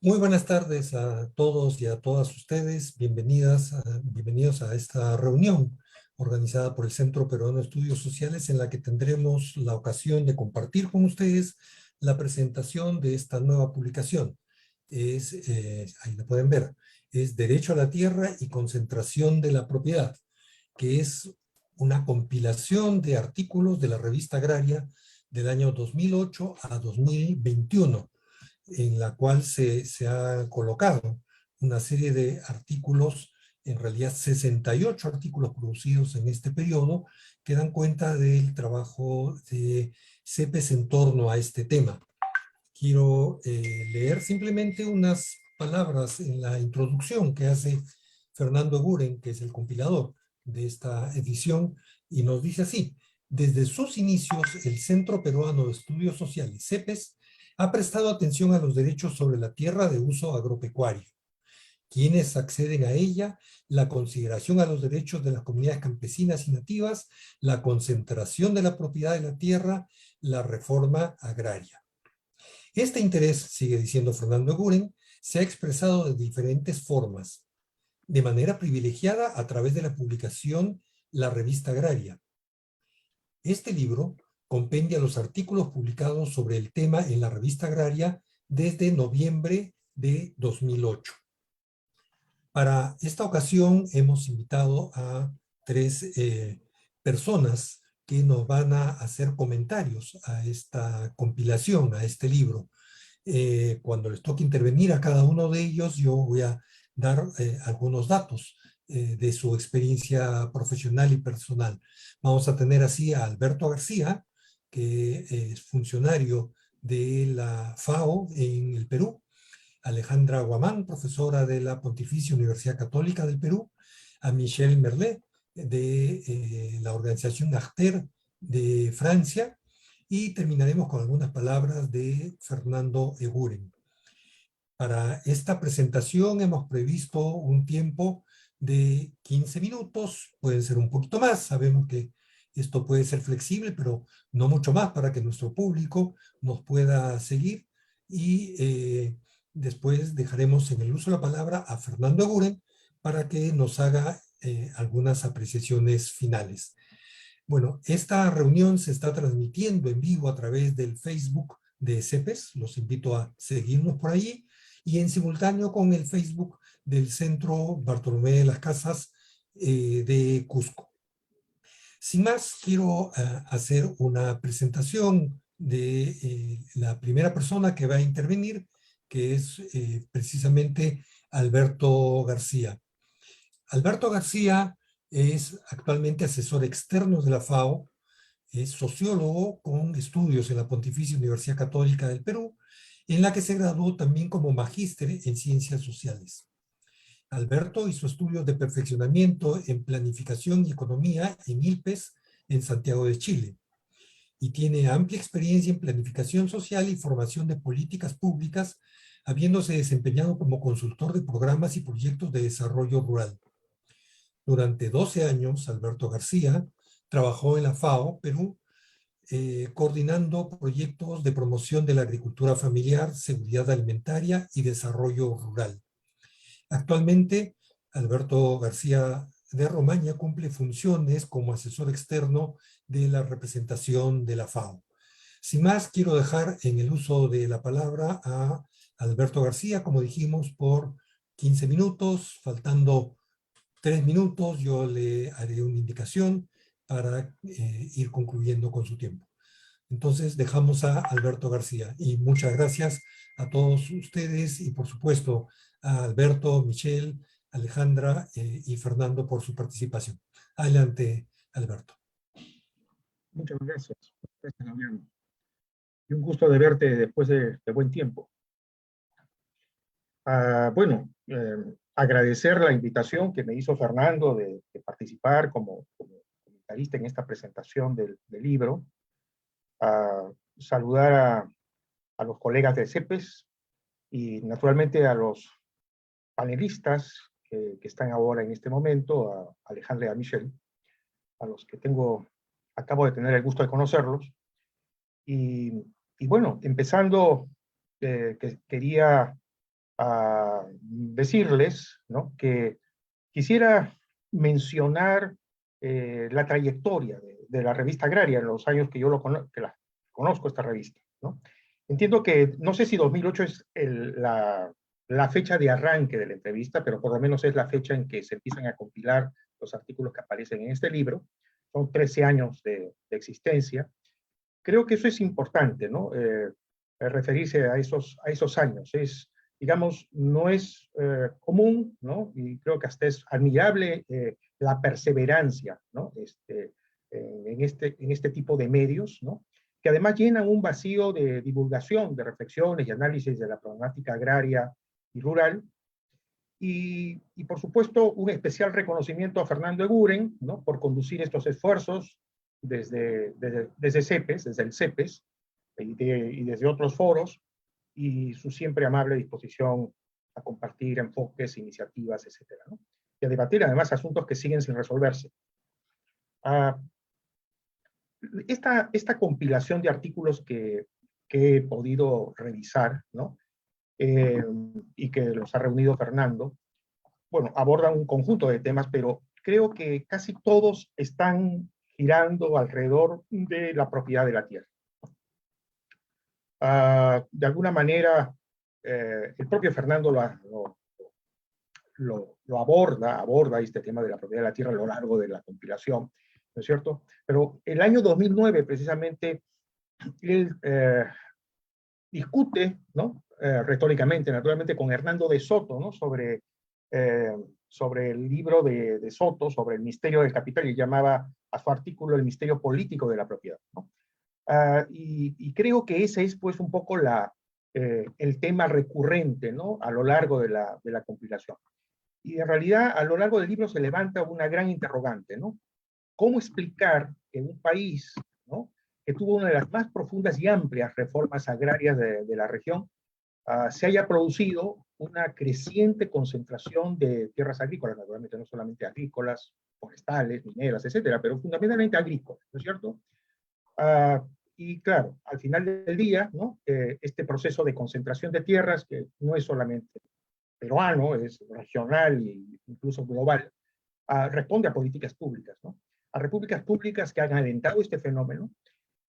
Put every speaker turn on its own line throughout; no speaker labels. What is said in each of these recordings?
Muy buenas tardes a todos y a todas ustedes. Bienvenidos a esta reunión organizada por el Centro Peruano de Estudios Sociales, en la que tendremos la ocasión de compartir con ustedes la presentación de esta nueva publicación. Ahí la pueden ver, es Derecho a la Tierra y Concentración de la Propiedad, que es una compilación de artículos de la Revista Agraria del año 2008 a 2021, en la cual se ha colocado una serie de artículos, en realidad 68 artículos producidos en este periodo, que dan cuenta del trabajo de CEPES en torno a este tema. Quiero leer simplemente unas palabras en la introducción que hace Fernando Eguren, que es el compilador de esta edición, y nos dice así: desde sus inicios, el Centro Peruano de Estudios Sociales, CEPES, ha prestado atención a los derechos sobre la tierra de uso agropecuario, quienes acceden a ella, la consideración a los derechos de las comunidades campesinas y nativas, la concentración de la propiedad de la tierra, la reforma agraria. Este interés, sigue diciendo Fernando Eguren, se ha expresado de diferentes formas, de manera privilegiada a través de la publicación La Revista Agraria. Este libro compendia los artículos publicados sobre el tema en la Revista Agraria desde noviembre de 2008. Para esta ocasión hemos invitado a tres personas que nos van a hacer comentarios a esta compilación, a este libro. Cuando les toque intervenir a cada uno de ellos, yo voy a dar algunos datos de su experiencia profesional y personal. Vamos a tener así a Alberto García, que es funcionario de la FAO en el Perú; Alejandra Guamán, profesora de la Pontificia Universidad Católica del Perú; a Michel Merlet, de la organización Arter de Francia; y terminaremos con algunas palabras de Fernando Eguren. Para esta presentación hemos previsto un tiempo de 15 minutos, pueden ser un poquito más, sabemos que esto puede ser flexible, pero no mucho más, para que nuestro público nos pueda seguir. Y después dejaremos en el uso de la palabra a Fernando Eguren para que nos haga algunas apreciaciones finales. Bueno, esta reunión se está transmitiendo en vivo a través del Facebook de CEPES. Los invito a seguirnos por allí, y en simultáneo con el Facebook del Centro Bartolomé de las Casas de Cusco. Sin más, quiero hacer una presentación de la primera persona que va a intervenir, que es precisamente Alberto García. Alberto García es actualmente asesor externo de la FAO, es sociólogo con estudios en la Pontificia Universidad Católica del Perú, en la que se graduó también como magíster en ciencias sociales. Alberto hizo estudios de perfeccionamiento en planificación y economía en ILPES, en Santiago de Chile, y tiene amplia experiencia en planificación social y formación de políticas públicas, habiéndose desempeñado como consultor de programas y proyectos de desarrollo rural. Durante 12 años, Alberto García trabajó en la FAO Perú, coordinando proyectos de promoción de la agricultura familiar, seguridad alimentaria y desarrollo rural. Actualmente, Alberto García de Romaña cumple funciones como asesor externo de la representación de la FAO. Sin más, quiero dejar en el uso de la palabra a Alberto García, como dijimos, por 15 minutos, faltando 3 minutos, yo le haré una indicación para ir concluyendo con su tiempo. Entonces dejamos a Alberto García, y muchas gracias a todos ustedes y por supuesto a Alberto, Michelle, Alejandra y Fernando por su participación. Adelante, Alberto.
Muchas gracias. Gracias, Adrián. Y un gusto de verte después de buen tiempo. Agradecer la invitación que me hizo Fernando de participar como comentarista en esta presentación del libro. Saludar a los colegas de CEPES y naturalmente a los panelistas que están ahora en este momento, a Alejandra y a Michelle, a los que acabo de tener el gusto de conocerlos. Y bueno, empezando, que quería decirles, ¿no?, que quisiera mencionar la trayectoria de la revista Agraria en los años que yo conozco esta revista, ¿no? Entiendo que, no sé si 2008 es la fecha de arranque de la entrevista, pero por lo menos es la fecha en que se empiezan a compilar los artículos que aparecen en este libro. Son 13 años de existencia. Creo que eso es importante, ¿no? Referirse a esos años. Digamos, no es común, ¿no? Y creo que hasta es admirable la perseverancia, ¿no? En este tipo de medios, ¿no?, que además llenan un vacío de divulgación, de reflexiones y análisis de la problemática agraria y rural. Y por supuesto, un especial reconocimiento a Fernando Eguren, ¿no?, por conducir estos esfuerzos desde CEPES, desde el CEPES, y desde otros foros, y su siempre amable disposición a compartir enfoques, iniciativas, etcétera, ¿no?, y a debatir además asuntos que siguen sin resolverse. Esta compilación de artículos que he podido revisar, ¿no?, y que los ha reunido Fernando, bueno, abordan un conjunto de temas, pero creo que casi todos están girando alrededor de la propiedad de la tierra. De alguna manera, el propio Fernando lo aborda este tema de la propiedad de la tierra a lo largo de la compilación, ¿no es cierto? Pero el año 2009, precisamente, él discute, ¿no?, retóricamente, naturalmente, con Hernando de Soto, ¿no?, sobre el libro de Soto, sobre el misterio del capital, y llamaba a su artículo el misterio político de la propiedad, ¿no? Y creo que ese es, pues, un poco el tema recurrente, ¿no?, a lo largo de la compilación. Y en realidad, a lo largo del libro se levanta una gran interrogante, ¿no? ¿Cómo explicar que un país, ¿no?, que tuvo una de las más profundas y amplias reformas agrarias de la región, se haya producido una creciente concentración de tierras agrícolas, naturalmente no solamente agrícolas, forestales, mineras, etcétera, pero fundamentalmente agrícolas, ¿no es cierto? Y claro, al final del día, ¿no?, este proceso de concentración de tierras, que no es solamente peruano, es regional e incluso global, responde a políticas públicas, ¿no?, a repúblicas públicas que han alentado este fenómeno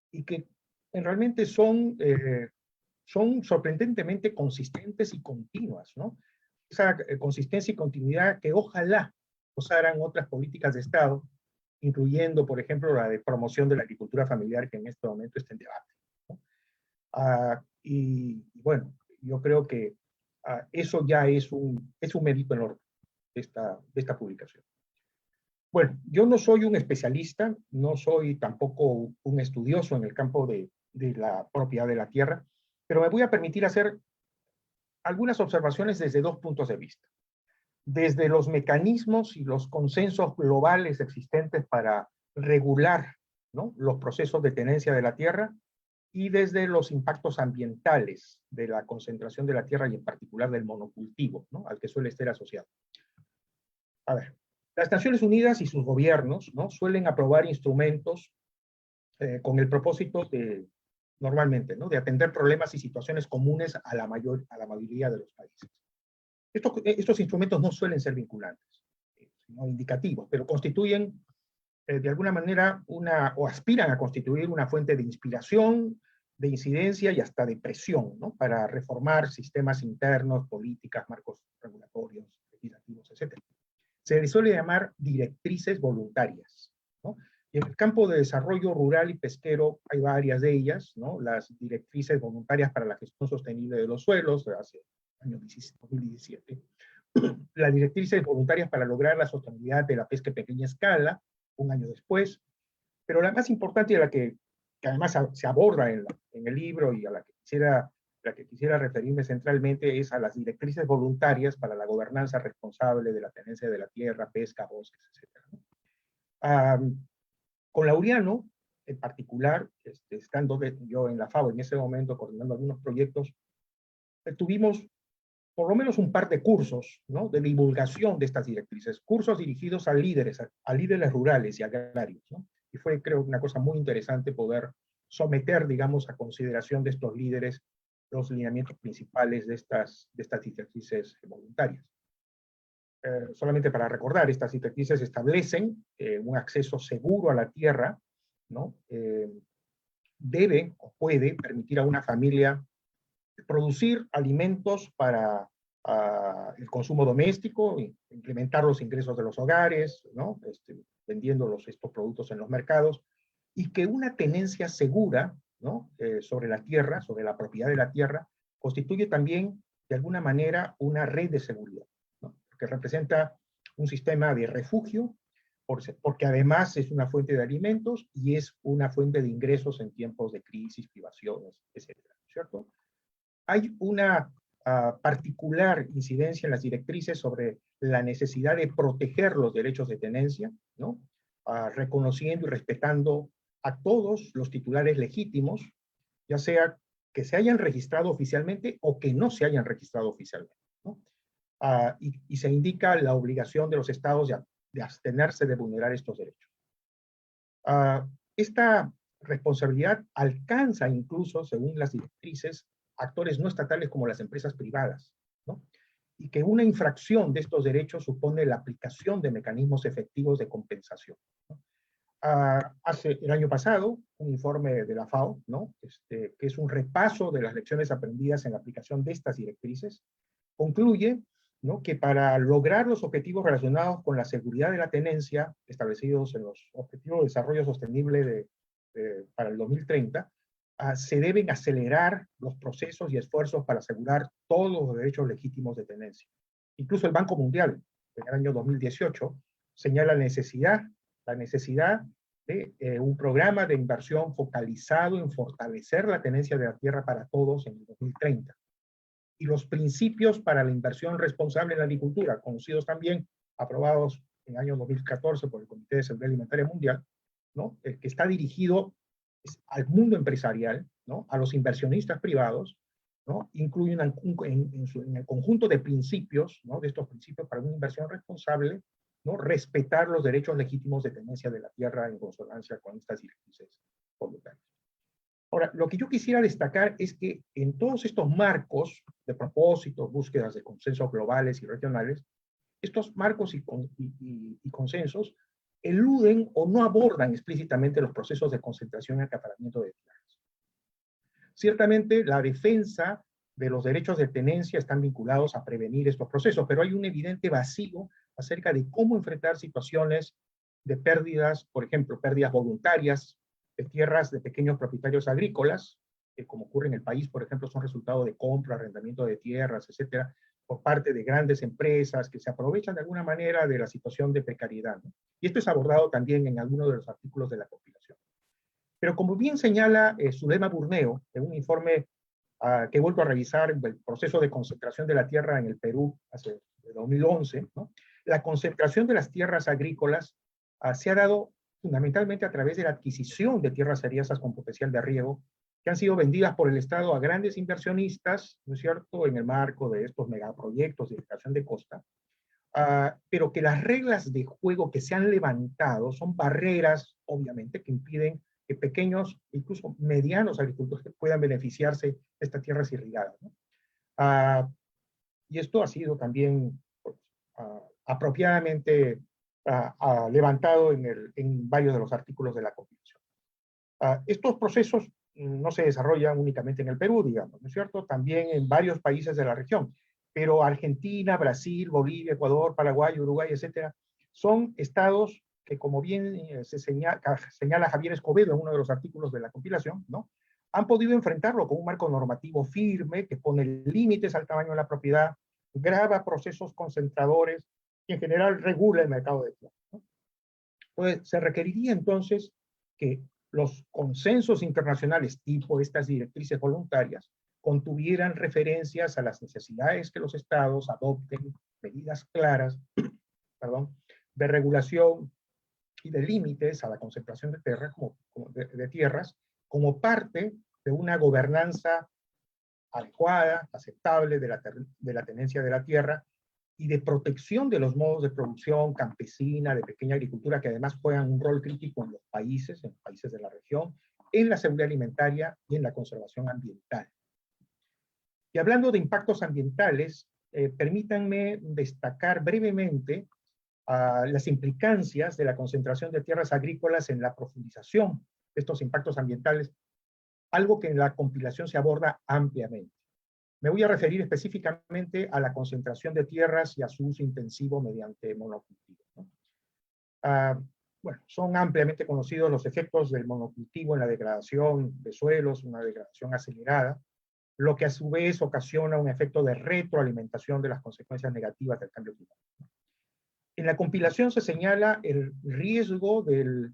y que realmente son sorprendentemente consistentes y continuas, ¿no? Esa consistencia y continuidad que ojalá gozaran otras políticas de Estado, incluyendo, por ejemplo, la de promoción de la agricultura familiar, que en este momento está en debate, ¿no? Y bueno, yo creo que eso ya es un mérito enorme de esta publicación. Bueno, yo no soy un especialista, no soy tampoco un estudioso en el campo de la propiedad de la tierra, pero me voy a permitir hacer algunas observaciones desde dos puntos de vista. Desde los mecanismos y los consensos globales existentes para regular, ¿no?, los procesos de tenencia de la tierra, y desde los impactos ambientales de la concentración de la tierra y en particular del monocultivo, ¿no?, al que suele estar asociado. A ver, las Naciones Unidas y sus gobiernos, ¿no?, suelen aprobar instrumentos con el propósito normalmente, ¿no?, de atender problemas y situaciones comunes a la mayoría de los países. Estos instrumentos no suelen ser vinculantes, sino indicativos, pero constituyen de alguna manera o aspiran a constituir una fuente de inspiración, de incidencia y hasta de presión, ¿no?, para reformar sistemas internos, políticas, marcos regulatorios, legislativos, etc. Se les suele llamar directrices voluntarias, ¿no? Y en el campo de desarrollo rural y pesquero hay varias de ellas, ¿no? Las directrices voluntarias para la gestión sostenible de los suelos, hace el año 2017. Las directrices voluntarias para lograr la sostenibilidad de la pesca en pequeña escala, un año después. Pero la más importante y la que además se aborda en el libro y a la que quisiera referirme centralmente es a las directrices voluntarias para la gobernanza responsable de la tenencia de la tierra, pesca, bosques, etc. Con Laureano, en particular, estando yo en la FAO en ese momento coordinando algunos proyectos, tuvimos por lo menos un par de cursos, ¿no?, de divulgación de estas directrices, cursos dirigidos a líderes rurales y agrarios, ¿no? Y fue, creo, una cosa muy interesante poder someter, digamos, a consideración de estos líderes los lineamientos principales de estas directrices voluntarias. Solamente para recordar, estas directrices establecen un acceso seguro a la tierra, ¿no? Debe o puede permitir a una familia producir alimentos para el consumo doméstico, incrementar los ingresos de los hogares, ¿no? Vendiendo estos productos en los mercados, y que una tenencia segura, ¿no? Sobre la tierra, sobre la propiedad de la tierra, constituye también, de alguna manera, una red de seguridad, ¿no? Que representa un sistema de refugio, porque además es una fuente de alimentos y es una fuente de ingresos en tiempos de crisis, privaciones, etcétera, ¿cierto? Hay una particular incidencia en las directrices sobre la necesidad de proteger los derechos de tenencia, ¿no? Reconociendo y respetando a todos los titulares legítimos, ya sea que se hayan registrado oficialmente o que no se hayan registrado oficialmente, ¿no? Y se indica la obligación de los estados de abstenerse de vulnerar estos derechos. Esta responsabilidad alcanza incluso, según las directrices, actores no estatales como las empresas privadas, ¿no? Y que una infracción de estos derechos supone la aplicación de mecanismos efectivos de compensación, ¿no? Hace el año pasado, un informe de la FAO, ¿no? Que es un repaso de las lecciones aprendidas en la aplicación de estas directrices, concluye, ¿no? Que para lograr los objetivos relacionados con la seguridad de la tenencia, establecidos en los Objetivos de Desarrollo Sostenible para el 2030, se deben acelerar los procesos y esfuerzos para asegurar todos los derechos legítimos de tenencia. Incluso el Banco Mundial, en el año 2018, señala la necesidad de un programa de inversión focalizado en fortalecer la tenencia de la tierra para todos en el 2030. Y los principios para la inversión responsable en la agricultura, conocidos también, aprobados en el año 2014 por el Comité de Seguridad Alimentaria Mundial, ¿no? Que está dirigido al mundo empresarial, ¿no? A los inversionistas privados, ¿no? Incluyen en el conjunto de principios, ¿no? De estos principios para una inversión responsable, ¿no? Respetar los derechos legítimos de tenencia de la tierra en consonancia con estas directrices voluntarias. Ahora, lo que yo quisiera destacar es que en todos estos marcos de propósitos, búsquedas de consensos globales y regionales, estos marcos y consensos eluden o no abordan explícitamente los procesos de concentración y acaparamiento de tierras. Ciertamente, la defensa de los derechos de tenencia están vinculados a prevenir estos procesos, pero hay un evidente vacío acerca de cómo enfrentar situaciones de pérdidas, por ejemplo, pérdidas voluntarias de tierras de pequeños propietarios agrícolas, que como ocurre en el país, por ejemplo, son resultado de compra, arrendamiento de tierras, etcétera, por parte de grandes empresas que se aprovechan de alguna manera de la situación de precariedad, ¿no? Y esto es abordado también en algunos de los artículos de la compilación. Pero como bien señala Zulema Burneo, en un informe que he vuelto a revisar, el proceso de concentración de la tierra en el Perú hace 2011, ¿no? La concentración de las tierras agrícolas se ha dado fundamentalmente a través de la adquisición de tierras seriesas con potencial de riego, que han sido vendidas por el Estado a grandes inversionistas, ¿no es cierto?, en el marco de estos megaproyectos de irrigación de costa, pero que las reglas de juego que se han levantado son barreras, obviamente, que impiden que pequeños, incluso medianos agricultores puedan beneficiarse de estas tierras irrigadas, ¿no? Y esto ha sido también pues, apropiadamente levantado en varios de los artículos de la Constitución. Estos procesos no se desarrollan únicamente en el Perú, digamos, ¿no es cierto? También en varios países de la región, pero Argentina, Brasil, Bolivia, Ecuador, Paraguay, Uruguay, etcétera, son estados que, como bien señala Javier Escobedo en uno de los artículos de la compilación, ¿no? Han podido enfrentarlo con un marco normativo firme que pone límites al tamaño de la propiedad, grava procesos concentradores y en general regula el mercado de tierra, ¿no? Entonces, se requeriría entonces que los consensos internacionales tipo estas directrices voluntarias contuvieran referencias a las necesidades que los estados adopten medidas claras, perdón, de regulación y de límites a la concentración de tierras de tierras como parte de una gobernanza adecuada, aceptable de la tenencia de la tierra y de protección de los modos de producción campesina, de pequeña agricultura, que además juegan un rol crítico en los países de la región, en la seguridad alimentaria y en la conservación ambiental. Y hablando de impactos ambientales, permítanme destacar brevemente las implicancias de la concentración de tierras agrícolas en la profundización de estos impactos ambientales, algo que en la compilación se aborda ampliamente. Me voy a referir específicamente a la concentración de tierras y a su uso intensivo mediante monocultivo, ¿no? Bueno, son ampliamente conocidos los efectos del monocultivo en la degradación de suelos, una degradación acelerada, lo que a su vez ocasiona un efecto de retroalimentación de las consecuencias negativas del cambio climático. En la compilación se señala el riesgo de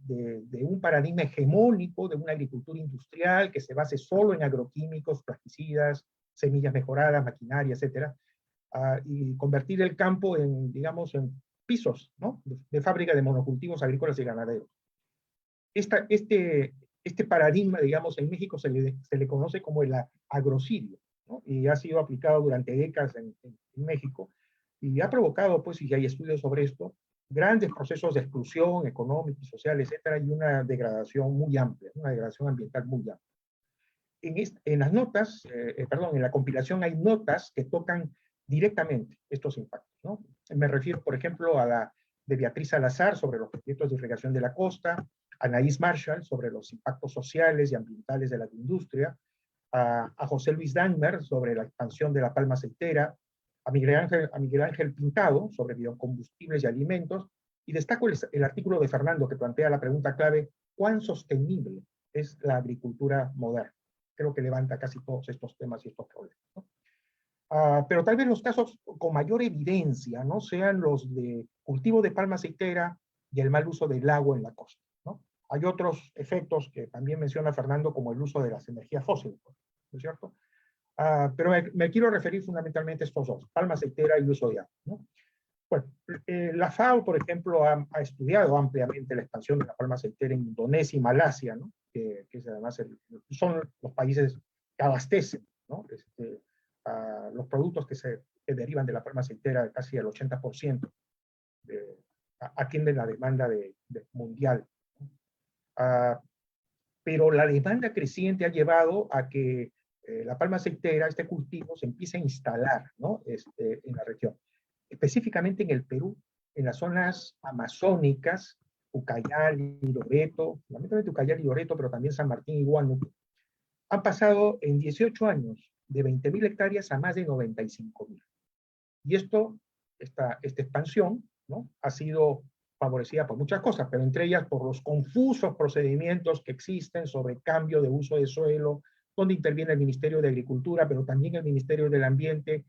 un paradigma hegemónico de una agricultura industrial que se base solo en agroquímicos, pesticidas, semillas mejoradas, maquinaria, etcétera, y convertir el campo en, digamos, en pisos, ¿no?, de fábrica de monocultivos agrícolas y ganaderos. Este paradigma, digamos, en México se le conoce como el agrocidio, ¿no?, y ha sido aplicado durante décadas en México, y ha provocado, pues, y hay estudios sobre esto, grandes procesos de exclusión económica y social, etcétera, y una degradación muy amplia, una degradación ambiental muy amplia. En las notas, perdón, en la compilación hay notas que tocan directamente estos impactos, ¿no? Me refiero, por ejemplo, a la de Beatriz Salazar sobre los proyectos de irrigación de la costa, a Anaís Marshall sobre los impactos sociales y ambientales de la industria, a José Luis Dangmer sobre la expansión de la palma aceitera, a Miguel Ángel Pintado sobre biocombustibles y alimentos, y destaco el artículo de Fernando que plantea la pregunta clave: ¿cuán sostenible es la agricultura moderna? Creo que levanta casi todos estos temas y estos problemas, ¿no? Pero tal vez los casos con mayor evidencia, ¿no?, sean los de cultivo de palma aceitera y el mal uso del agua en la costa, ¿no? Hay otros efectos que también menciona Fernando, como el uso de las energías fósiles, ¿no es cierto? Pero me quiero referir fundamentalmente a estos dos: palma aceitera y uso de agua, ¿no? Bueno, la FAO, por ejemplo, ha estudiado ampliamente la expansión de la palma aceitera en Indonesia y Malasia, ¿no?, que es además son los países que abastecen, ¿no?, los productos que derivan de la palma aceitera, casi el 80% atienden la demanda mundial. Uh, pero la demanda creciente ha llevado a que la palma aceitera, este cultivo, se empiece a instalar, ¿no?, en la región, específicamente en el Perú, en las zonas amazónicas, Ucayali, Loreto, fundamentalmente Ucayali y Loreto, pero también San Martín y Huánuco. Han pasado en 18 años de 20.000 hectáreas a más de 95.000. Y esta expansión, ¿no?, ha sido favorecida por muchas cosas, pero entre ellas por los confusos procedimientos que existen sobre cambio de uso de suelo, donde interviene el Ministerio de Agricultura, pero también el Ministerio del Ambiente,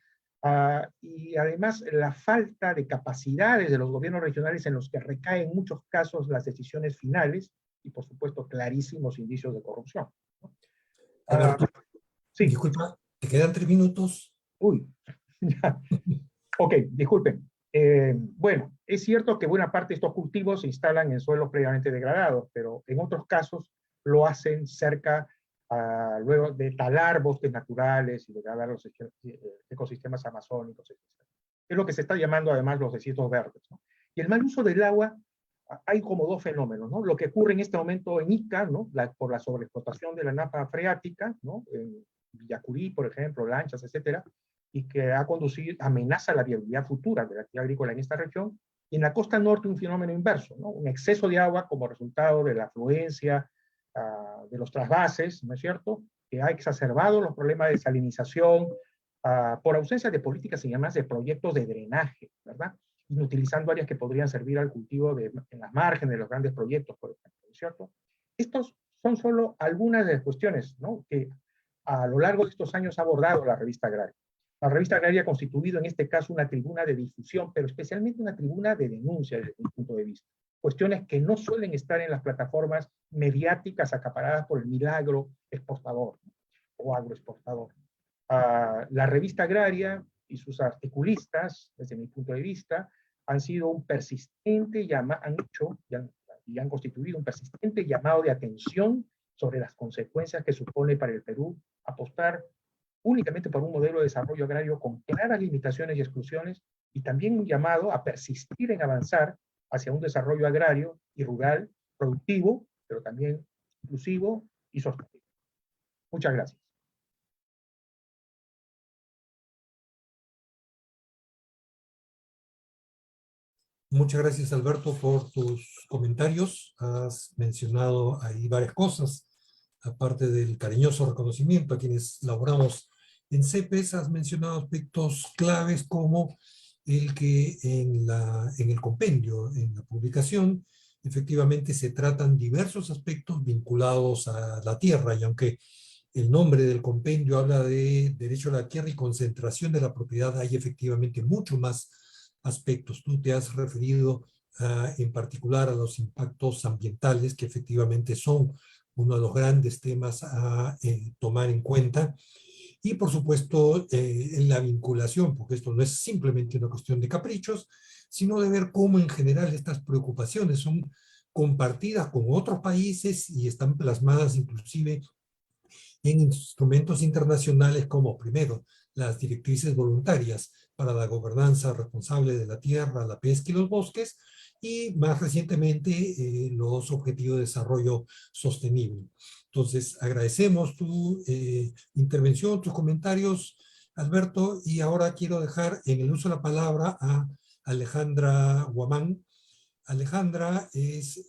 y además la falta de capacidades de los gobiernos regionales en los que recaen en muchos casos las decisiones finales, y por supuesto clarísimos indicios de corrupción, ¿no?
Alberto,
Sí.
disculpa, te quedan 3 minutos.
Uy, ya. Ok, disculpen. Bueno, es cierto que buena parte de estos cultivos se instalan en suelos previamente degradados, pero en otros casos lo hacen cerca, luego de talar bosques naturales y degradar los ecosistemas amazónicos, etc. Es lo que se está llamando además los desiertos verdes, ¿no? Y el mal uso del agua, hay como dos fenómenos, ¿no? Lo que ocurre en este momento en Ica, ¿no?, por la sobreexplotación de la napa freática, ¿no?, en Villacurí, por ejemplo, Lanchas, etcétera, y que ha conducido, amenaza la viabilidad futura de la actividad agrícola en esta región. Y en la costa norte un fenómeno inverso, ¿no?, un exceso de agua como resultado de la afluencia de los trasvases, ¿no es cierto?, que ha exacerbado los problemas de salinización por ausencia de políticas y además de proyectos de drenaje, ¿verdad?, inutilizando áreas que podrían servir al cultivo en las márgenes de los grandes proyectos, por ejemplo, ¿no es cierto? Estos son solo algunas de las cuestiones, ¿no?, que a lo largo de estos años ha abordado la revista Agraria. La revista Agraria ha constituido en este caso una tribuna de difusión, pero especialmente una tribuna de denuncia desde mi punto de vista. Cuestiones que no suelen estar en las plataformas mediáticas acaparadas por el milagro exportador, ¿no?, o agroexportador. La revista Agraria y sus articulistas, desde mi punto de vista, han sido un persistente han constituido un persistente llamado de atención sobre las consecuencias que supone para el Perú apostar únicamente por un modelo de desarrollo agrario con claras limitaciones y exclusiones, y también un llamado a persistir en avanzar hacia un desarrollo agrario y rural productivo, pero también inclusivo y sostenible. Muchas gracias.
Muchas gracias, Alberto, por tus comentarios. Has mencionado ahí varias cosas, aparte del cariñoso reconocimiento a quienes laboramos en CEPES. Has mencionado aspectos claves como el que en el compendio, en la publicación, efectivamente se tratan diversos aspectos vinculados a la tierra, y aunque el nombre del compendio habla de derecho a la tierra y concentración de la propiedad, hay efectivamente mucho más aspectos. Tú te has referido en particular a los impactos ambientales, que efectivamente son uno de los grandes temas a tomar en cuenta. Y por supuesto, en la vinculación, porque esto no es simplemente una cuestión de caprichos, sino de ver cómo en general estas preocupaciones son compartidas con otros países y están plasmadas inclusive en instrumentos internacionales como, primero, las directrices voluntarias para la gobernanza responsable de la tierra, la pesca y los bosques, y más recientemente los Objetivos de Desarrollo Sostenible. Entonces, agradecemos tu intervención, tus comentarios, Alberto, y ahora quiero dejar en el uso de la palabra a Alejandra Guamán. Alejandra es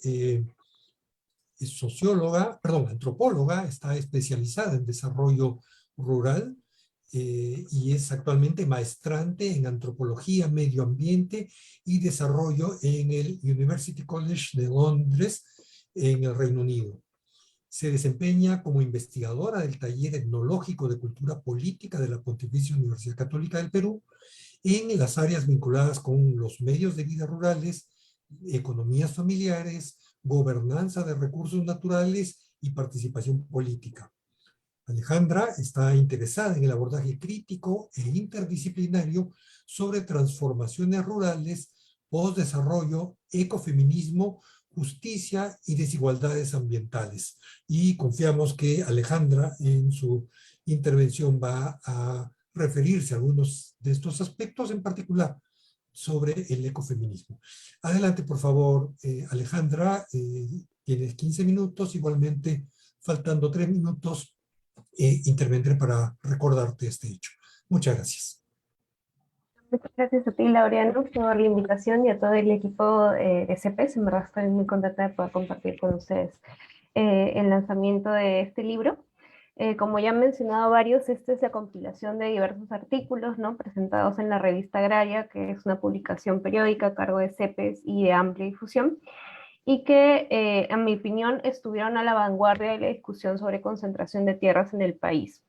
socióloga, perdón, antropóloga, está especializada en desarrollo rural y es actualmente maestrante en antropología, medio ambiente y desarrollo en el University College de Londres, en el Reino Unido. Se desempeña como investigadora del Taller Etnológico de Cultura Política de la Pontificia Universidad Católica del Perú en las áreas vinculadas con los medios de vida rurales, economías familiares, gobernanza de recursos naturales y participación política. Alejandra está interesada en el abordaje crítico e interdisciplinario sobre transformaciones rurales, postdesarrollo, ecofeminismo, justicia y desigualdades ambientales. Y confiamos que Alejandra en su intervención va a referirse a algunos de estos aspectos, en particular sobre el ecofeminismo. Adelante, por favor, Alejandra. Tienes 15 minutos, igualmente, faltando 3 minutos, intervendré para recordarte este hecho. Muchas gracias.
Muchas gracias a ti, Laureano, por la invitación y a todo el equipo de CEPES. En verdad estoy muy contenta de poder compartir con ustedes el lanzamiento de este libro. Como ya han mencionado varios, esta es la compilación de diversos artículos, ¿no?, presentados en la Revista Agraria, que es una publicación periódica a cargo de CEPES y de amplia difusión, y que, en mi opinión, estuvieron a la vanguardia de la discusión sobre concentración de tierras en el país.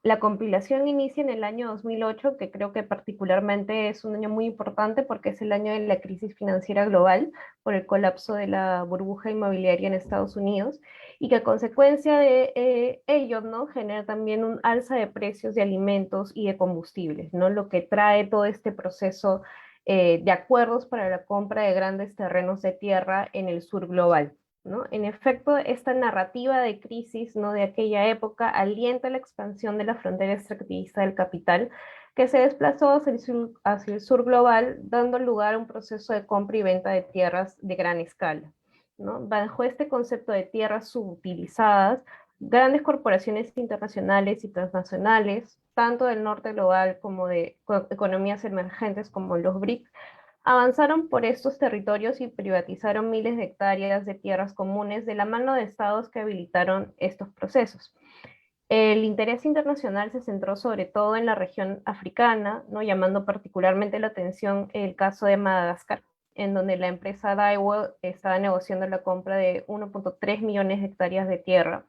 La compilación inicia en el año 2008, que creo que particularmente es un año muy importante porque es el año de la crisis financiera global por el colapso de la burbuja inmobiliaria en Estados Unidos, y que a consecuencia de ello, ¿no?, genera también un alza de precios de alimentos y de combustibles, ¿no?, lo que trae todo este proceso de acuerdos para la compra de grandes terrenos de tierra en el sur global, ¿no? En efecto, esta narrativa de crisis, ¿no?, de aquella época alienta la expansión de la frontera extractivista del capital, que se desplazó hacia el sur global, dando lugar a un proceso de compra y venta de tierras de gran escala, ¿no? Bajo este concepto de tierras subutilizadas, grandes corporaciones internacionales y transnacionales, tanto del norte global como de economías emergentes como los BRIC, avanzaron por estos territorios y privatizaron miles de hectáreas de tierras comunes de la mano de estados que habilitaron estos procesos. El interés internacional se centró sobre todo en la región africana, ¿no?, llamando particularmente la atención el caso de Madagascar, en donde la empresa Daewoo estaba negociando la compra de 1.3 millones de hectáreas de tierra.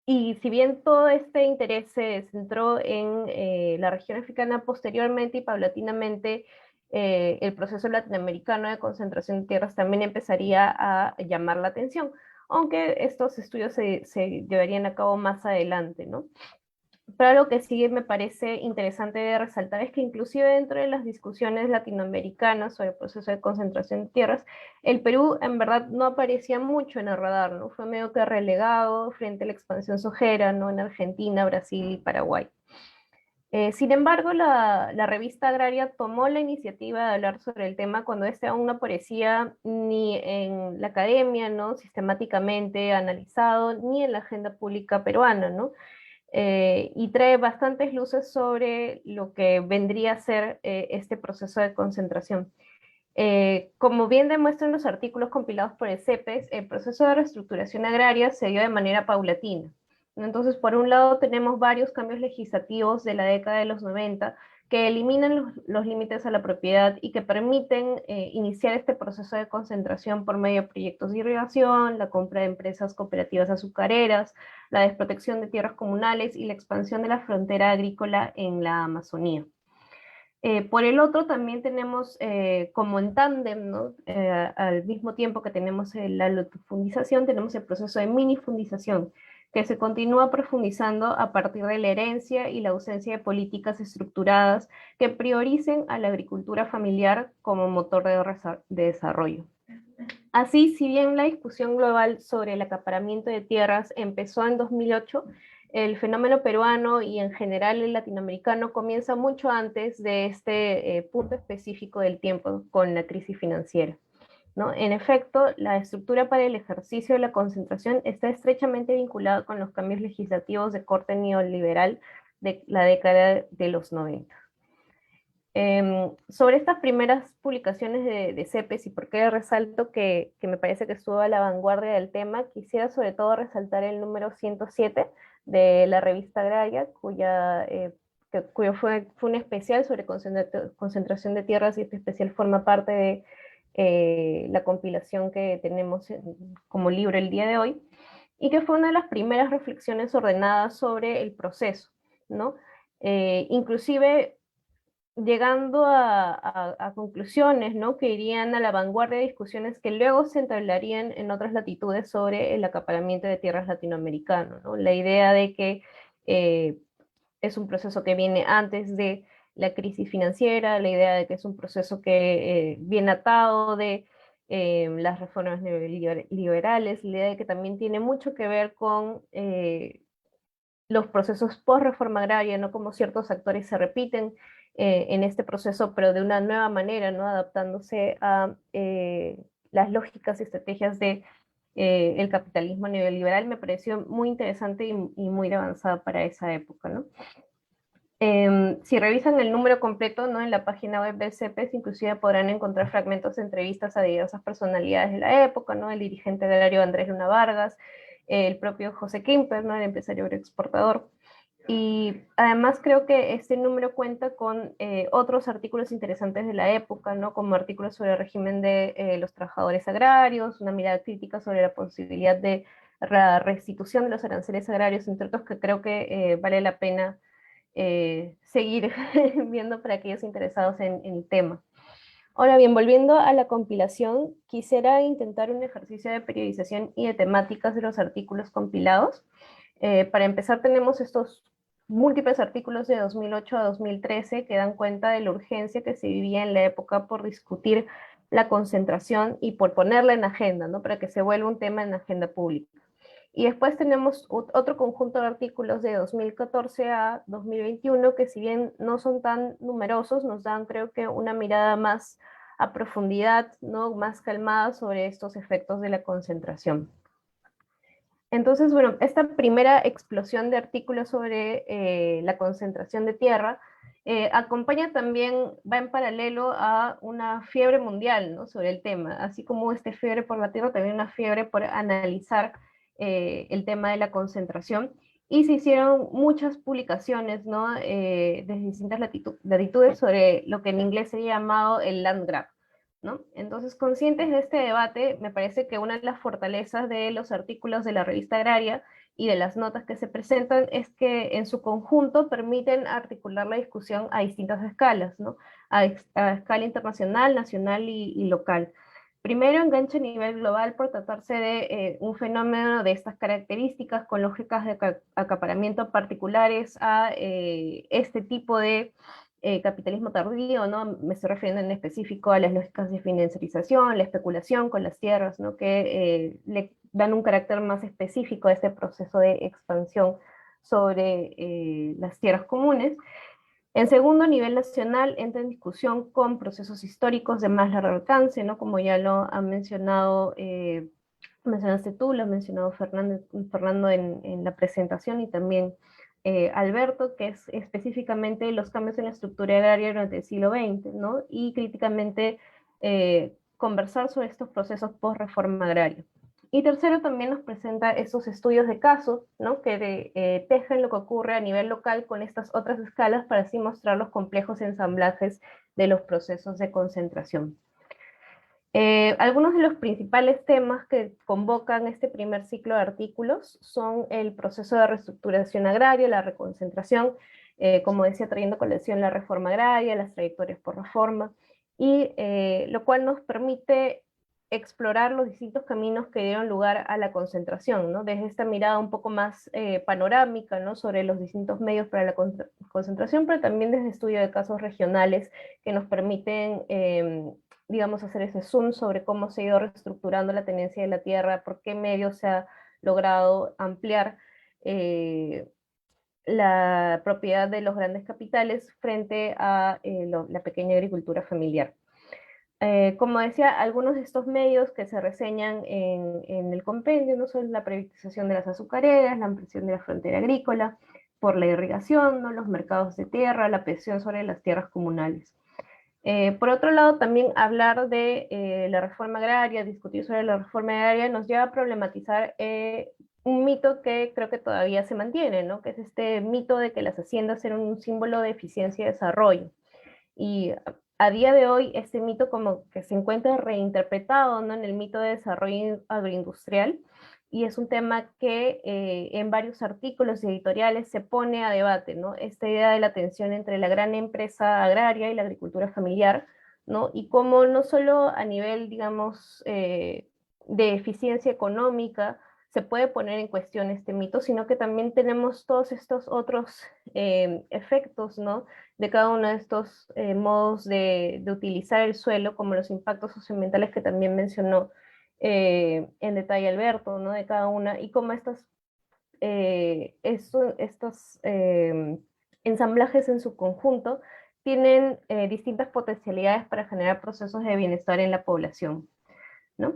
Y si bien todo este interés se centró en la región africana, posteriormente y paulatinamente el proceso latinoamericano de concentración de tierras también empezaría a llamar la atención, aunque estos estudios se llevarían a cabo más adelante, ¿no? Pero lo que sí me parece interesante de resaltar es que inclusive dentro de las discusiones latinoamericanas sobre el proceso de concentración de tierras, el Perú en verdad no aparecía mucho en el radar, ¿no? Fue medio que relegado frente a la expansión sojera, ¿no?, en Argentina, Brasil y Paraguay. Sin embargo, la revista Agraria tomó la iniciativa de hablar sobre el tema cuando este aún no aparecía ni en la academia, ¿no?, sistemáticamente analizado, ni en la agenda pública peruana, ¿no? y trae bastantes luces sobre lo que vendría a ser este proceso de concentración. Como bien demuestran los artículos compilados por el CEPES, el proceso de reestructuración agraria se dio de manera paulatina. Entonces, por un lado, tenemos varios cambios legislativos de la década de los 90 que eliminan los límites a la propiedad y que permiten iniciar este proceso de concentración por medio de proyectos de irrigación, la compra de empresas cooperativas azucareras, la desprotección de tierras comunales y la expansión de la frontera agrícola en la Amazonía. Por el otro también tenemos como en tándem, ¿no? Al mismo tiempo que tenemos la latifundización, tenemos el proceso de minifundización, que se continúa profundizando a partir de la herencia y la ausencia de políticas estructuradas que prioricen a la agricultura familiar como motor de desarrollo. Así, si bien la discusión global sobre el acaparamiento de tierras empezó en 2008, el fenómeno peruano y en general el latinoamericano comienza mucho antes de este punto específico del tiempo con la crisis financiera, ¿no? En efecto, la estructura para el ejercicio de la concentración está estrechamente vinculada con los cambios legislativos de corte neoliberal de la década de los 90. Sobre estas primeras publicaciones de CEPES y por qué resalto que me parece que estuvo a la vanguardia del tema, quisiera sobre todo resaltar el número 107 de la revista Agraria, cuyo fue un especial sobre concentración de tierras, y este especial forma parte de la compilación que tenemos como libro el día de hoy, y que fue una de las primeras reflexiones ordenadas sobre el proceso, ¿no? Inclusive llegando a conclusiones, ¿no? Que irían a la vanguardia de discusiones que luego se entablarían en otras latitudes sobre el acaparamiento de tierras latinoamericano, ¿no? La idea de que es un proceso que viene antes de la crisis financiera, la idea de que es un proceso que viene atado de las reformas neoliberales, la idea de que también tiene mucho que ver con los procesos post-reforma agraria, ¿no? Como ciertos actores se repiten en este proceso, pero de una nueva manera, ¿no? Adaptándose a las lógicas y estrategias de el capitalismo neoliberal, me pareció muy interesante y muy avanzada para esa época, ¿no? Si revisan el número completo, ¿no? En la página web del CEPES, inclusive podrán encontrar fragmentos de entrevistas a diversas personalidades de la época, ¿no? El dirigente agrario Andrés Luna Vargas, el propio José Quimper, ¿no? El empresario agroexportador. Y además creo que este número cuenta con otros artículos interesantes de la época, ¿no? Como artículos sobre el régimen de los trabajadores agrarios, una mirada crítica sobre la posibilidad de la restitución de los aranceles agrarios, entre otros que creo que vale la pena seguir viendo para aquellos interesados en el tema. Ahora bien, volviendo a la compilación, quisiera intentar un ejercicio de periodización y de temáticas de los artículos compilados. Para empezar, tenemos estos múltiples artículos de 2008 a 2013 que dan cuenta de la urgencia que se vivía en la época por discutir la concentración y por ponerla en agenda, ¿no? Para que se vuelva un tema en la agenda pública. Y después tenemos otro conjunto de artículos de 2014 a 2021 que, si bien no son tan numerosos, nos dan, creo que, una mirada más a profundidad, ¿no? Más calmada sobre estos efectos de la concentración. Entonces, bueno, esta primera explosión de artículos sobre la concentración de tierra acompaña también, va en paralelo a una fiebre mundial, ¿no? Sobre el tema, así como esta fiebre por la tierra, también una fiebre por analizar el tema de la concentración, y se hicieron muchas publicaciones, ¿no? Desde distintas latitudes sobre lo que en inglés sería llamado el land grab, ¿no? Entonces, conscientes de este debate, me parece que una de las fortalezas de los artículos de la revista Agraria y de las notas que se presentan es que en su conjunto permiten articular la discusión a distintas escalas, ¿no? A escala internacional, nacional y local. Primero, engancha a nivel global por tratarse de un fenómeno de estas características con lógicas de acaparamiento particulares a este tipo de capitalismo tardío, ¿no? Me estoy refiriendo en específico a las lógicas de financiarización, la especulación con las tierras, ¿no? Que le dan un carácter más específico a este proceso de expansión sobre las tierras comunes. En segundo, a nivel nacional, entra en discusión con procesos históricos de más largo alcance, ¿no? Como ya lo han mencionado, mencionaste tú, lo ha mencionado Fernando en la presentación, y también Alberto, que es específicamente los cambios en la estructura agraria durante el siglo XX, ¿no? Y críticamente conversar sobre estos procesos post-reforma agraria. Y tercero, también nos presenta esos estudios de caso, ¿no? Que tejen lo que ocurre a nivel local con estas otras escalas para así mostrar los complejos ensamblajes de los procesos de concentración. Algunos de los principales temas que convocan este primer ciclo de artículos son el proceso de reestructuración agraria, la reconcentración, como decía, trayendo colación la reforma agraria, las trayectorias por reforma, y lo cual nos permite explorar los distintos caminos que dieron lugar a la concentración, ¿no? Desde esta mirada un poco más panorámica, ¿no? Sobre los distintos medios para la concentración, pero también desde estudio de casos regionales que nos permiten digamos, hacer ese zoom sobre cómo se ha ido reestructurando la tenencia de la tierra, por qué medio se ha logrado ampliar la propiedad de los grandes capitales frente a la pequeña agricultura familiar. Como decía, algunos de estos medios que se reseñan en el compendio no son la privatización de las azucareras, la ampliación de la frontera agrícola, por la irrigación, ¿no? Los mercados de tierra, la presión sobre las tierras comunales. Por otro lado, también hablar de la reforma agraria, discutir sobre la reforma agraria, nos lleva a problematizar un mito que creo que todavía se mantiene, ¿no? Que es este mito de que las haciendas eran un símbolo de eficiencia y desarrollo. Y a día de hoy, este mito como que se encuentra reinterpretado, ¿no? En el mito de desarrollo agroindustrial, y es un tema que en varios artículos editoriales se pone a debate, ¿no? Esta idea de la tensión entre la gran empresa agraria y la agricultura familiar, ¿no? Y cómo no solo a nivel, digamos, de eficiencia económica se puede poner en cuestión este mito, sino que también tenemos todos estos otros efectos, ¿no? De cada uno de estos modos de utilizar el suelo, como los impactos socioambientales que también mencionó en detalle Alberto, ¿no? De cada una, y cómo estos ensamblajes en su conjunto tienen distintas potencialidades para generar procesos de bienestar en la población, ¿no?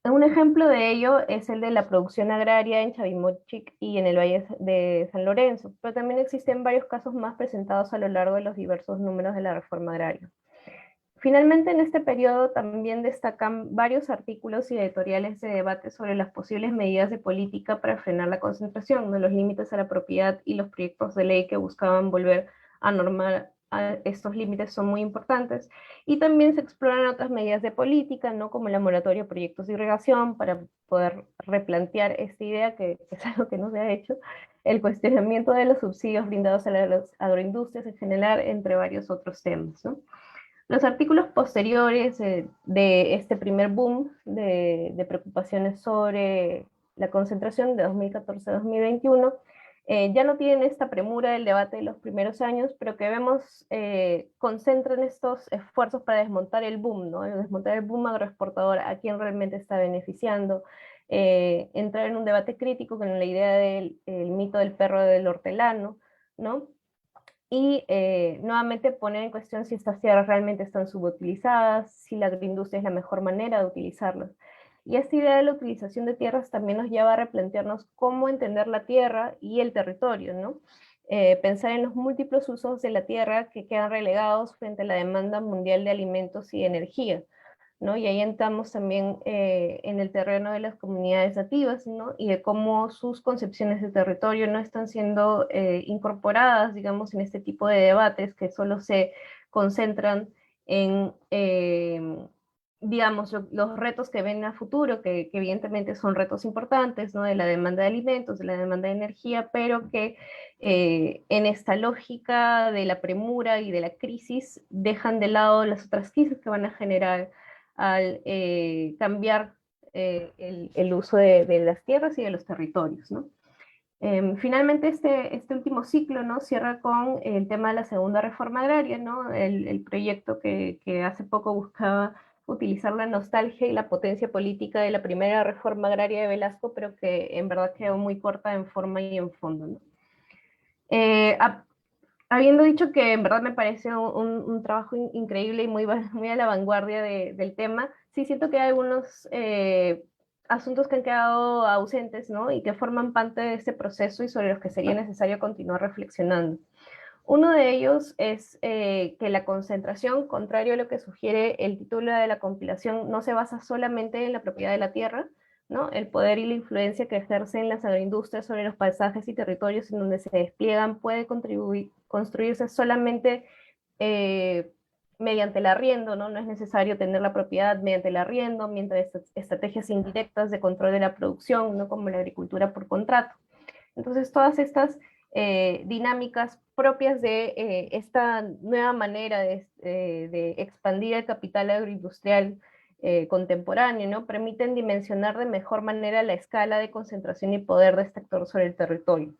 Un ejemplo de ello es el de la producción agraria en Chavimochic y en el Valle de San Lorenzo, pero también existen varios casos más presentados a lo largo de los diversos números de la reforma agraria. Finalmente, en este periodo también destacan varios artículos y editoriales de debate sobre las posibles medidas de política para frenar la concentración, ¿no? Los límites a la propiedad y los proyectos de ley que buscaban volver a normar a estos límites son muy importantes. Y también se exploran otras medidas de política, ¿no? Como la moratoria de proyectos de irrigación, para poder replantear esta idea, que es algo que no se ha hecho, el cuestionamiento de los subsidios brindados a las agroindustrias en general, entre varios otros temas, ¿no? Los artículos posteriores de este primer boom de preocupaciones sobre la concentración de 2014-2021 ya no tienen esta premura del debate de los primeros años, pero que vemos concentran estos esfuerzos para desmontar el boom, ¿no? Desmontar el boom agroexportador, a quién realmente está beneficiando, entrar en un debate crítico con la idea del mito del perro del hortelano, ¿no? Y nuevamente poner en cuestión si estas tierras realmente están subutilizadas, si la agroindustria es la mejor manera de utilizarlas. Y esta idea de la utilización de tierras también nos lleva a replantearnos cómo entender la tierra y el territorio, ¿no? Pensar en los múltiples usos de la tierra que quedan relegados frente a la demanda mundial de alimentos y energía, ¿no? Y ahí entramos también en el terreno de las comunidades nativas, ¿no? Y de cómo sus concepciones de territorio no están siendo incorporadas, digamos, en este tipo de debates que solo se concentran en, digamos, los retos que ven a futuro, que evidentemente son retos importantes, ¿no? De la demanda de alimentos, de la demanda de energía, pero que en esta lógica de la premura y de la crisis dejan de lado las otras crisis que van a generar al cambiar el uso de las tierras y de los territorios, ¿no? Finalmente, este último ciclo, ¿no? Cierra con el tema de la segunda reforma agraria, ¿no? El proyecto que hace poco buscaba utilizar la nostalgia y la potencia política de la primera reforma agraria de Velasco, pero que en verdad quedó muy corta en forma y en fondo, ¿no? Habiendo dicho que en verdad me parece un trabajo increíble y muy a la vanguardia del tema, sí siento que hay algunos asuntos que han quedado ausentes, ¿no? Y que forman parte de este proceso y sobre los que sería necesario continuar reflexionando. Uno de ellos es que la concentración, contrario a lo que sugiere el título de la compilación, no se basa solamente en la propiedad de la tierra, ¿no? El poder y la influencia que ejercen las agroindustrias sobre los paisajes y territorios en donde se despliegan puede construirse solamente eh, mediante el arriendo, ¿no? No es necesario tener la propiedad mediante el arriendo, mientras estrategias indirectas de control de la producción, ¿no? Como la agricultura por contrato. Entonces, todas estas dinámicas propias de esta nueva manera de expandir el capital agroindustrial contemporáneo, ¿no? Permiten dimensionar de mejor manera la escala de concentración y poder de este actor sobre el territorio.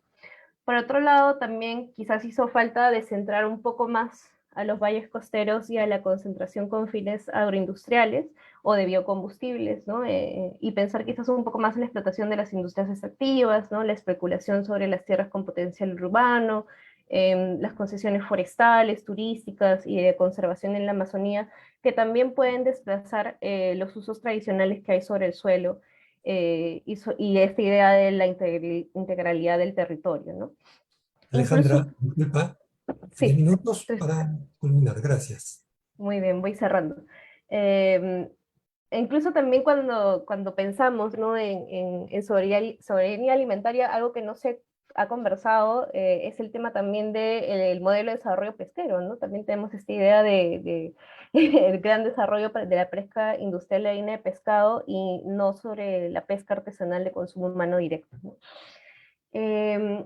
Por otro lado, también quizás hizo falta descentrar un poco más a los valles costeros y a la concentración con fines agroindustriales o de biocombustibles, ¿no? Y pensar quizás un poco más en la explotación de las industrias extractivas, ¿no? La especulación sobre las tierras con potencial urbano, las concesiones forestales, turísticas y de conservación en la Amazonía, que también pueden desplazar los usos tradicionales que hay sobre el suelo y esta idea de la integralidad del territorio, ¿no? Incluso,
Alejandra, disculpa, 10
sí,
minutos
entonces,
para culminar. Gracias.
muy bien, voy cerrando. Eh, incluso también cuando pensamos, ¿no? en soberanía alimentaria, algo que no se ha conversado es el tema también del modelo de desarrollo pesquero, ¿no? También tenemos esta idea de el gran desarrollo de la pesca industrial de harina de pescado y no sobre la pesca artesanal de consumo humano directo, ¿no? Eh,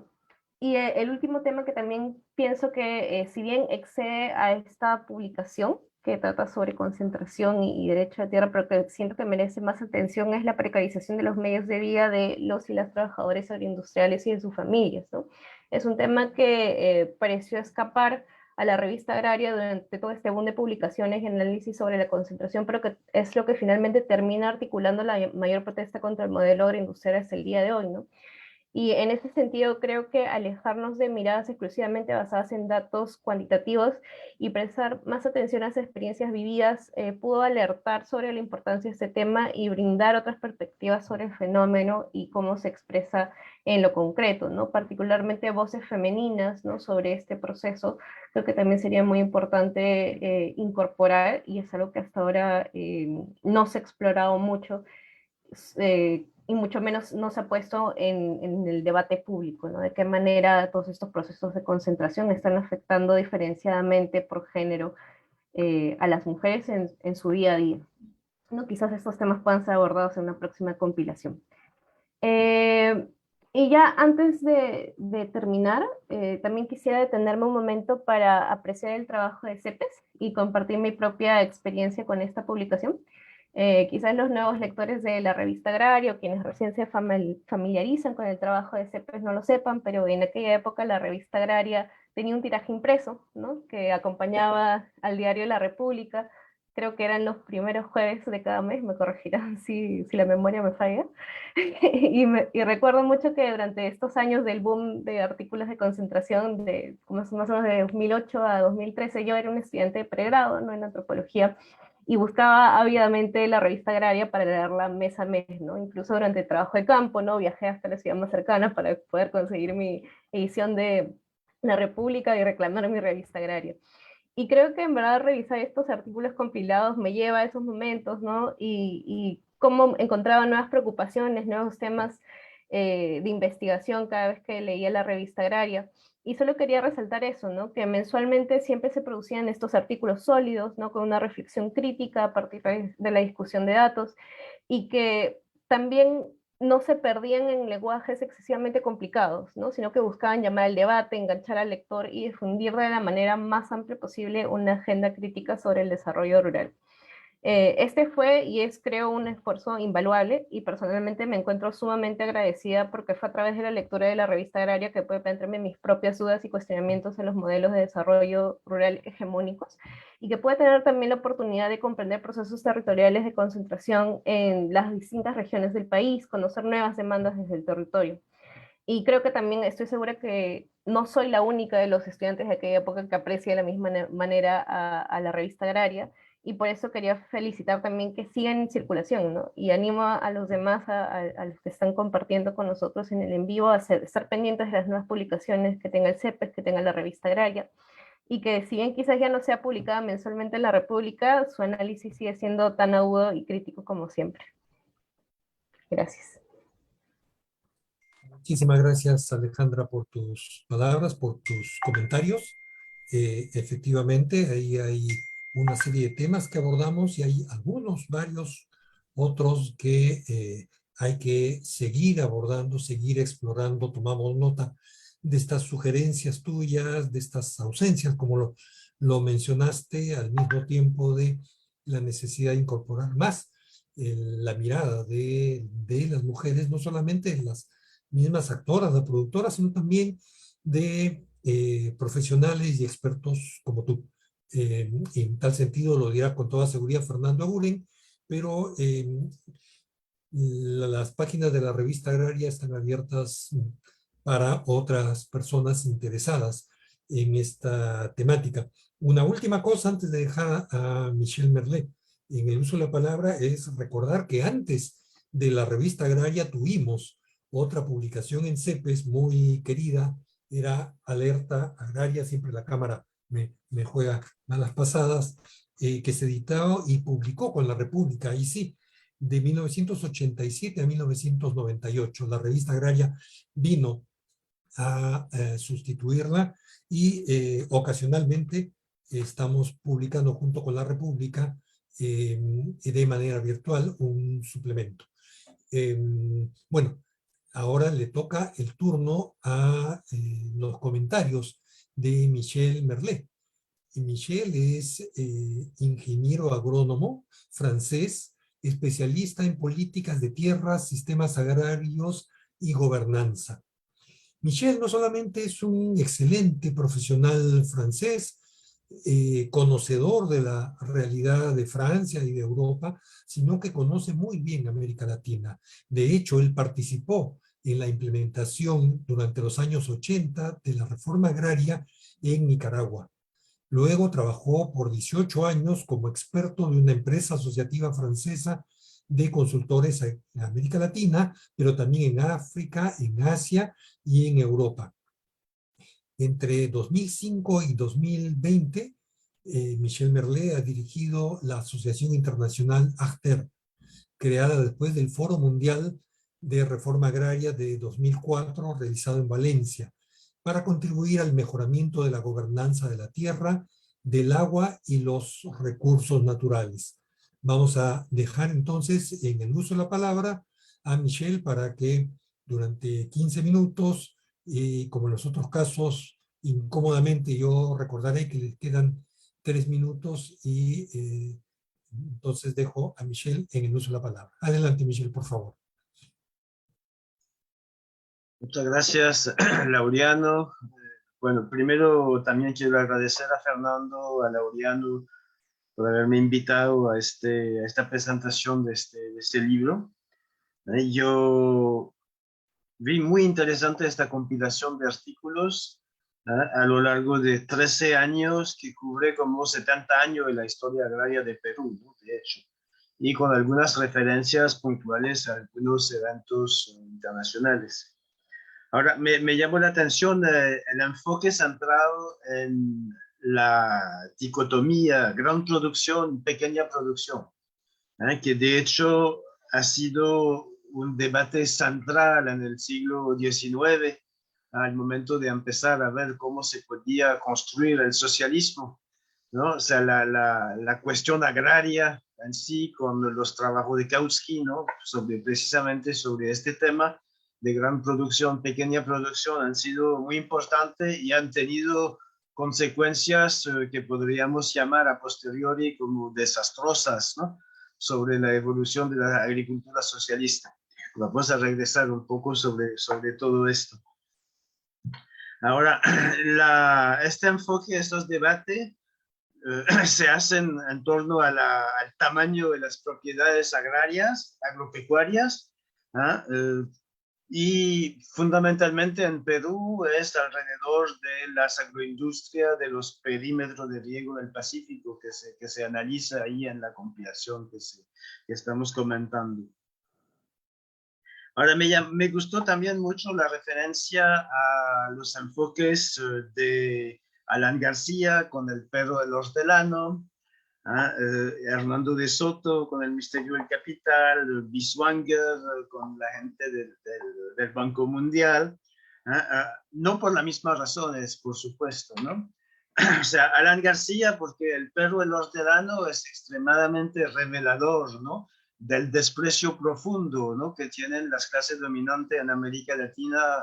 y el último tema que también pienso que, si bien excede a esta publicación, que trata sobre concentración y derecho a tierra, pero que siento que merece más atención, es la precarización de los medios de vida de los y las trabajadores agroindustriales y de sus familias, ¿no? Es un tema que pareció escapar a la revista agraria durante todo este boom de publicaciones y análisis sobre la concentración, pero que es lo que finalmente termina articulando la mayor protesta contra el modelo agroindustrial hasta el día de hoy, ¿no? Y en ese sentido, creo que alejarnos de miradas exclusivamente basadas en datos cuantitativos y prestar más atención a esas experiencias vividas pudo alertar sobre la importancia de este tema y brindar otras perspectivas sobre el fenómeno y cómo se expresa en lo concreto, ¿no? Particularmente voces femeninas, ¿no? Sobre este proceso, creo que también sería muy importante incorporar, y es algo que hasta ahora no se ha explorado mucho, y mucho menos no se ha puesto en el debate público, ¿no? De qué manera todos estos procesos de concentración están afectando diferenciadamente por género a las mujeres en su día a día, ¿no? Quizás estos temas puedan ser abordados en una próxima compilación. Eh, y ya antes de terminar, también quisiera detenerme un momento para apreciar el trabajo de CEPES y compartir mi propia experiencia con esta publicación. Quizás los nuevos lectores de la revista Agrario, quienes recién se familiarizan con el trabajo de CEPES, no lo sepan, pero en aquella época la revista Agraria tenía un tiraje impreso, ¿no? Que acompañaba al diario La República. Creo que eran los primeros jueves de cada mes, me corregirán si la memoria me falla. Y recuerdo mucho que durante estos años del boom de artículos de concentración, como más o menos de 2008 a 2013, yo era un estudiante de pregrado, ¿no? En antropología, y buscaba ávidamente la revista agraria para leerla mes a mes, ¿no? Incluso durante el trabajo de campo, ¿no? Viajé hasta la ciudad más cercana para poder conseguir mi edición de La República y reclamar mi revista agraria. Y creo que en verdad revisar estos artículos compilados me lleva a esos momentos, ¿no? Y cómo encontraba nuevas preocupaciones, nuevos temas de investigación cada vez que leía la revista agraria. Y solo quería resaltar eso, ¿no? Que mensualmente siempre se producían estos artículos sólidos, ¿no? Con una reflexión crítica a partir de la discusión de datos y que también no se perdían en lenguajes excesivamente complicados, ¿no? Sino que buscaban llamar al debate, enganchar al lector y difundir de la manera más amplia posible una agenda crítica sobre el desarrollo rural. Este fue y es, creo, un esfuerzo invaluable y personalmente me encuentro sumamente agradecida porque fue a través de la lectura de la revista agraria que pude plantearme mis propias dudas y cuestionamientos en los modelos de desarrollo rural hegemónicos y que pude tener también la oportunidad de comprender procesos territoriales de concentración en las distintas regiones del país, conocer nuevas demandas desde el territorio. Y creo que también estoy segura que no soy la única de los estudiantes de aquella época que aprecia de la misma manera a la revista agraria y por eso quería felicitar también que sigan en circulación, ¿no? Y animo a los demás, a los que están compartiendo con nosotros en el en vivo, a estar pendientes de las nuevas publicaciones que tenga el CEPES, que tenga la revista Agraria, y que si bien quizás ya no sea publicada mensualmente en La República, su análisis sigue siendo tan agudo y crítico como siempre. Gracias.
Muchísimas gracias, Alejandra, por tus palabras, por tus comentarios. Efectivamente, ahí hay una serie de temas que abordamos y hay varios otros que hay que seguir abordando, seguir explorando. Tomamos nota de estas sugerencias tuyas, de estas ausencias, como lo mencionaste, al mismo tiempo de la necesidad de incorporar más la mirada de las mujeres, no solamente en las mismas actoras, las productoras, sino también de profesionales y expertos como tú. En tal sentido lo dirá con toda seguridad Fernando Aguren, pero las páginas de la revista Agraria están abiertas para otras personas interesadas en esta temática. Una última cosa antes de dejar a Michel Merlet en el uso de la palabra es recordar que antes de la revista Agraria tuvimos otra publicación en CEPES muy querida, era Alerta Agraria, siempre la cámara me juega malas pasadas, que se editaba y publicó con la República, ahí sí, de 1987 a 1998. La revista Agraria vino a sustituirla y ocasionalmente estamos publicando junto con la República de manera virtual un suplemento. Bueno, ahora le toca el turno a los comentarios de Michel Merlet. Y Michel es ingeniero agrónomo francés, especialista en políticas de tierras, sistemas agrarios y gobernanza. Michel no solamente es un excelente profesional francés, conocedor de la realidad de Francia y de Europa, sino que conoce muy bien América Latina. De hecho, él participó en la implementación durante los años 80 de la reforma agraria en Nicaragua. Luego trabajó por 18 años como experto de una empresa asociativa francesa de consultores en América Latina, pero también en África, en Asia y en Europa. Entre 2005 y 2020, Michel Merlet ha dirigido la Asociación Internacional ACTER, creada después del Foro Mundial de Reforma Agraria de 2004, realizado en Valencia, para contribuir al mejoramiento de la gobernanza de la tierra, del agua y los recursos naturales. Vamos a dejar entonces en el uso de la palabra a Michel para que durante 15 minutos, como en los otros casos, incómodamente yo recordaré que les quedan 3 minutos y entonces dejo a Michel en el uso de la palabra. Adelante, Michel, por favor.
Muchas gracias, Laureano. Bueno, primero también quiero agradecer a Fernando, a Laureano, por haberme invitado a esta presentación de este libro. Yo vi muy interesante esta compilación de artículos a lo largo de 13 años que cubre como 70 años de la historia agraria de Perú, ¿no? De hecho, y con algunas referencias puntuales a algunos eventos internacionales. Ahora, me llamó la atención el enfoque centrado en la dicotomía gran producción, pequeña producción, que de hecho ha sido un debate central en el siglo XIX, al momento de empezar a ver cómo se podía construir el socialismo, ¿no? O sea, la cuestión agraria en sí, con los trabajos de Kautsky, ¿no? Precisamente sobre este tema de gran producción, pequeña producción, han sido muy importantes y han tenido consecuencias que podríamos llamar a posteriori como desastrosas, ¿no? Sobre la evolución de la agricultura socialista. Vamos a regresar un poco sobre todo esto. Ahora, este enfoque, estos debates, se hacen en torno al tamaño de las propiedades agrarias, agropecuarias, Y fundamentalmente en Perú es alrededor de las agroindustrias de los perímetros de riego del Pacífico que se analiza ahí en la compilación que estamos comentando. Ahora, me gustó también mucho la referencia a los enfoques de Alan García con el perro del hortelano, Hernando de Soto con el misterio del capital, Biswanger con la gente del Banco Mundial, no por las mismas razones, por supuesto, ¿no? O sea, Alan García porque el perro del hortelano es extremadamente revelador, ¿no? Del desprecio profundo, ¿no? Que tienen las clases dominantes en América Latina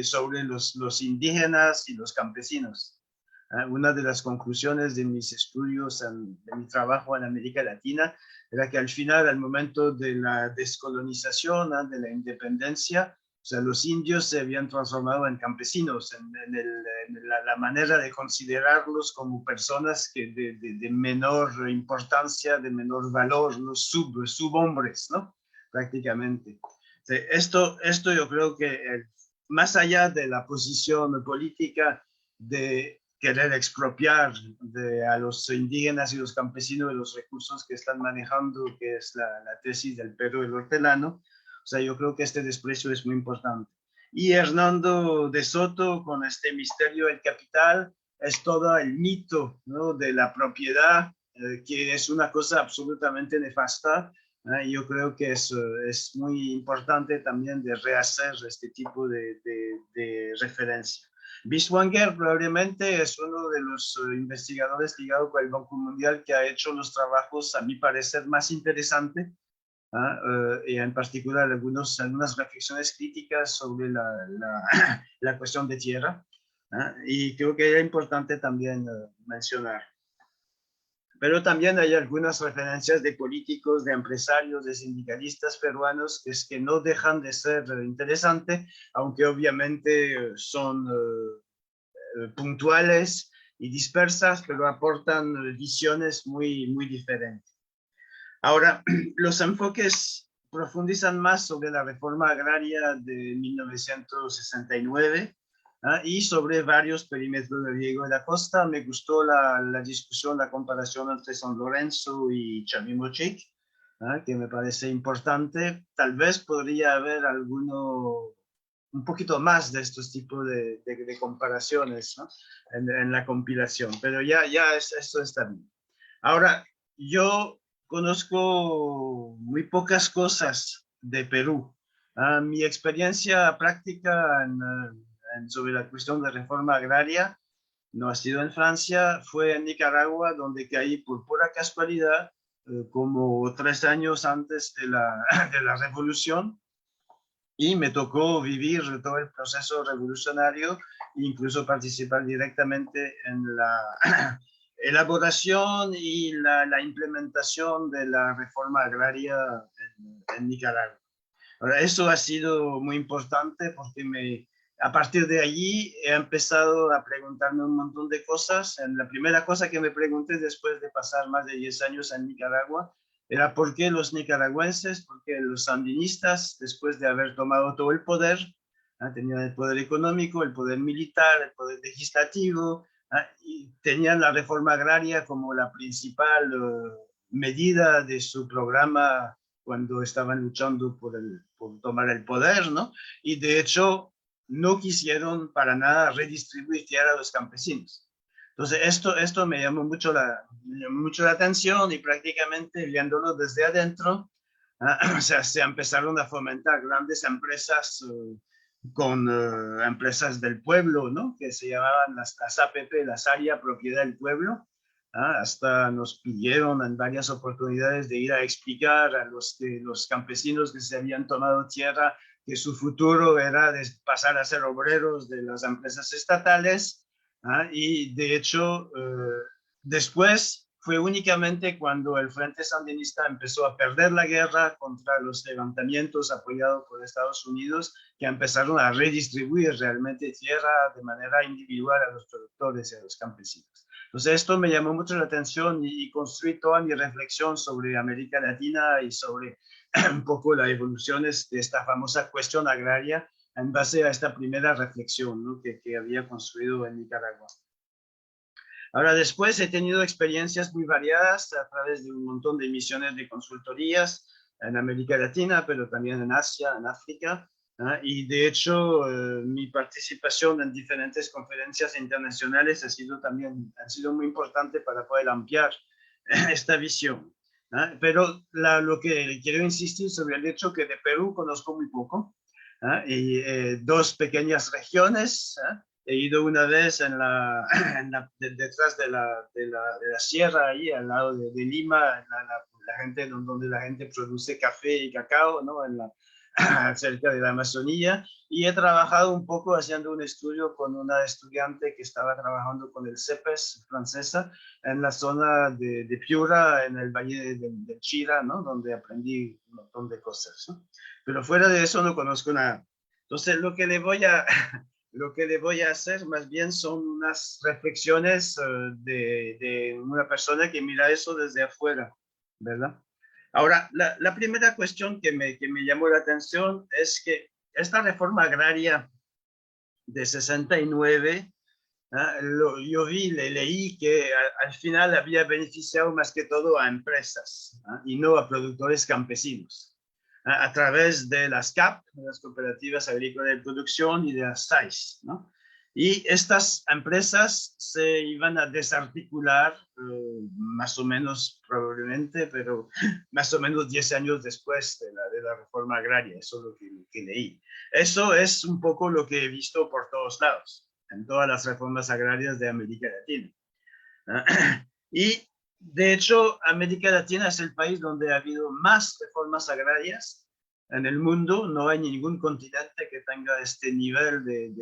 sobre los indígenas y los campesinos. Una de las conclusiones de mis estudios, de mi trabajo en América Latina, era que al final, al momento de la descolonización, de la independencia, o sea, los indios se habían transformado en campesinos, en la manera de considerarlos como personas que de menor importancia, de menor valor, los subhombres, ¿no? Prácticamente. O sea, esto yo creo que más allá de la posición política de querer expropiar a los indígenas y los campesinos de los recursos que están manejando, que es la tesis del perro del hortelano. O sea, yo creo que este desprecio es muy importante. Y Hernando de Soto, con este misterio del capital, es todo el mito, ¿no? De la propiedad, que es una cosa absolutamente nefasta. Yo creo que es muy importante también de rehacer este tipo de referencia. Biswanger probablemente es uno de los investigadores ligados con el Banco Mundial que ha hecho los trabajos, a mi parecer, más interesantes, y en particular algunas reflexiones críticas sobre la cuestión de tierra, y creo que era importante también mencionar. Pero también hay algunas referencias de políticos, de empresarios, de sindicalistas peruanos que no dejan de ser interesantes, aunque obviamente son puntuales y dispersas, pero aportan visiones muy diferentes. Ahora, los enfoques profundizan más sobre la reforma agraria de 1969, y sobre varios perímetros de riego de la costa. Me gustó la discusión, la comparación entre San Lorenzo y Chavimochic, que me parece importante. Tal vez podría haber un poquito más de estos tipos de comparaciones, ¿no? en la compilación, pero esto está bien. Ahora, yo conozco muy pocas cosas de Perú. Mi experiencia práctica sobre la cuestión de reforma agraria no ha sido en Francia, fue en Nicaragua, donde caí por pura casualidad, como 3 años antes de la revolución, y me tocó vivir todo el proceso revolucionario, incluso participar directamente en la elaboración y la implementación de la reforma agraria en Nicaragua. Ahora, eso ha sido muy importante porque a partir de allí he empezado a preguntarme un montón de cosas. La primera cosa que me pregunté después de pasar más de 10 años en Nicaragua era por qué los nicaragüenses, por qué los sandinistas, después de haber tomado todo el poder, tenían el poder económico, el poder militar, el poder legislativo, y tenían la reforma agraria como la principal medida de su programa cuando estaban luchando por tomar el poder, ¿no? Y de hecho no quisieron para nada redistribuir tierra a los campesinos. Entonces esto me llamó mucho la atención, y prácticamente viéndolo desde adentro, o sea, se empezaron a fomentar grandes empresas con empresas del pueblo, ¿no? Que se llamaban las APP, las áreas propiedad del pueblo. Hasta nos pidieron en varias oportunidades de ir a explicar a los campesinos que se habían tomado tierra que su futuro era de pasar a ser obreros de las empresas estatales, y de hecho después fue únicamente cuando el Frente Sandinista empezó a perder la guerra contra los levantamientos apoyados por Estados Unidos que empezaron a redistribuir realmente tierra de manera individual a los productores y a los campesinos. Entonces esto me llamó mucho la atención y construí toda mi reflexión sobre América Latina y sobre un poco las evoluciones de esta famosa cuestión agraria en base a esta primera reflexión, ¿no? que había construido en Nicaragua. Ahora, después he tenido experiencias muy variadas a través de un montón de misiones de consultorías en América Latina, pero también en Asia, en África. Y de hecho, mi participación en diferentes conferencias internacionales ha sido muy importante para poder ampliar esta visión. Pero lo que quiero insistir sobre el hecho que de Perú conozco muy poco, y dos pequeñas regiones. He ido una vez detrás de la sierra, ahí al lado de Lima, donde la gente produce café y cacao, ¿no? Cerca de la Amazonía, y he trabajado un poco haciendo un estudio con una estudiante que estaba trabajando con el CEPES francesa en la zona de Piura, en el valle del Chira, ¿no? Donde aprendí un montón de cosas, ¿no? Pero fuera de eso no conozco nada. Entonces lo que le voy a hacer más bien son unas reflexiones de una persona que mira eso desde afuera, ¿verdad? Ahora, la primera cuestión que me llamó la atención es que esta reforma agraria de 69, yo leí que al final había beneficiado más que todo a empresas y no a productores campesinos, a través de las CAP, las Cooperativas Agrícolas de Producción, y de las SAIS, ¿no? Y estas empresas se iban a desarticular más o menos, probablemente, pero más o menos 10 años después de la reforma agraria. Eso es lo que leí. Eso es un poco lo que he visto por todos lados, en todas las reformas agrarias de América Latina. Y de hecho, América Latina es el país donde ha habido más reformas agrarias en el mundo. No hay ningún continente que tenga este nivel de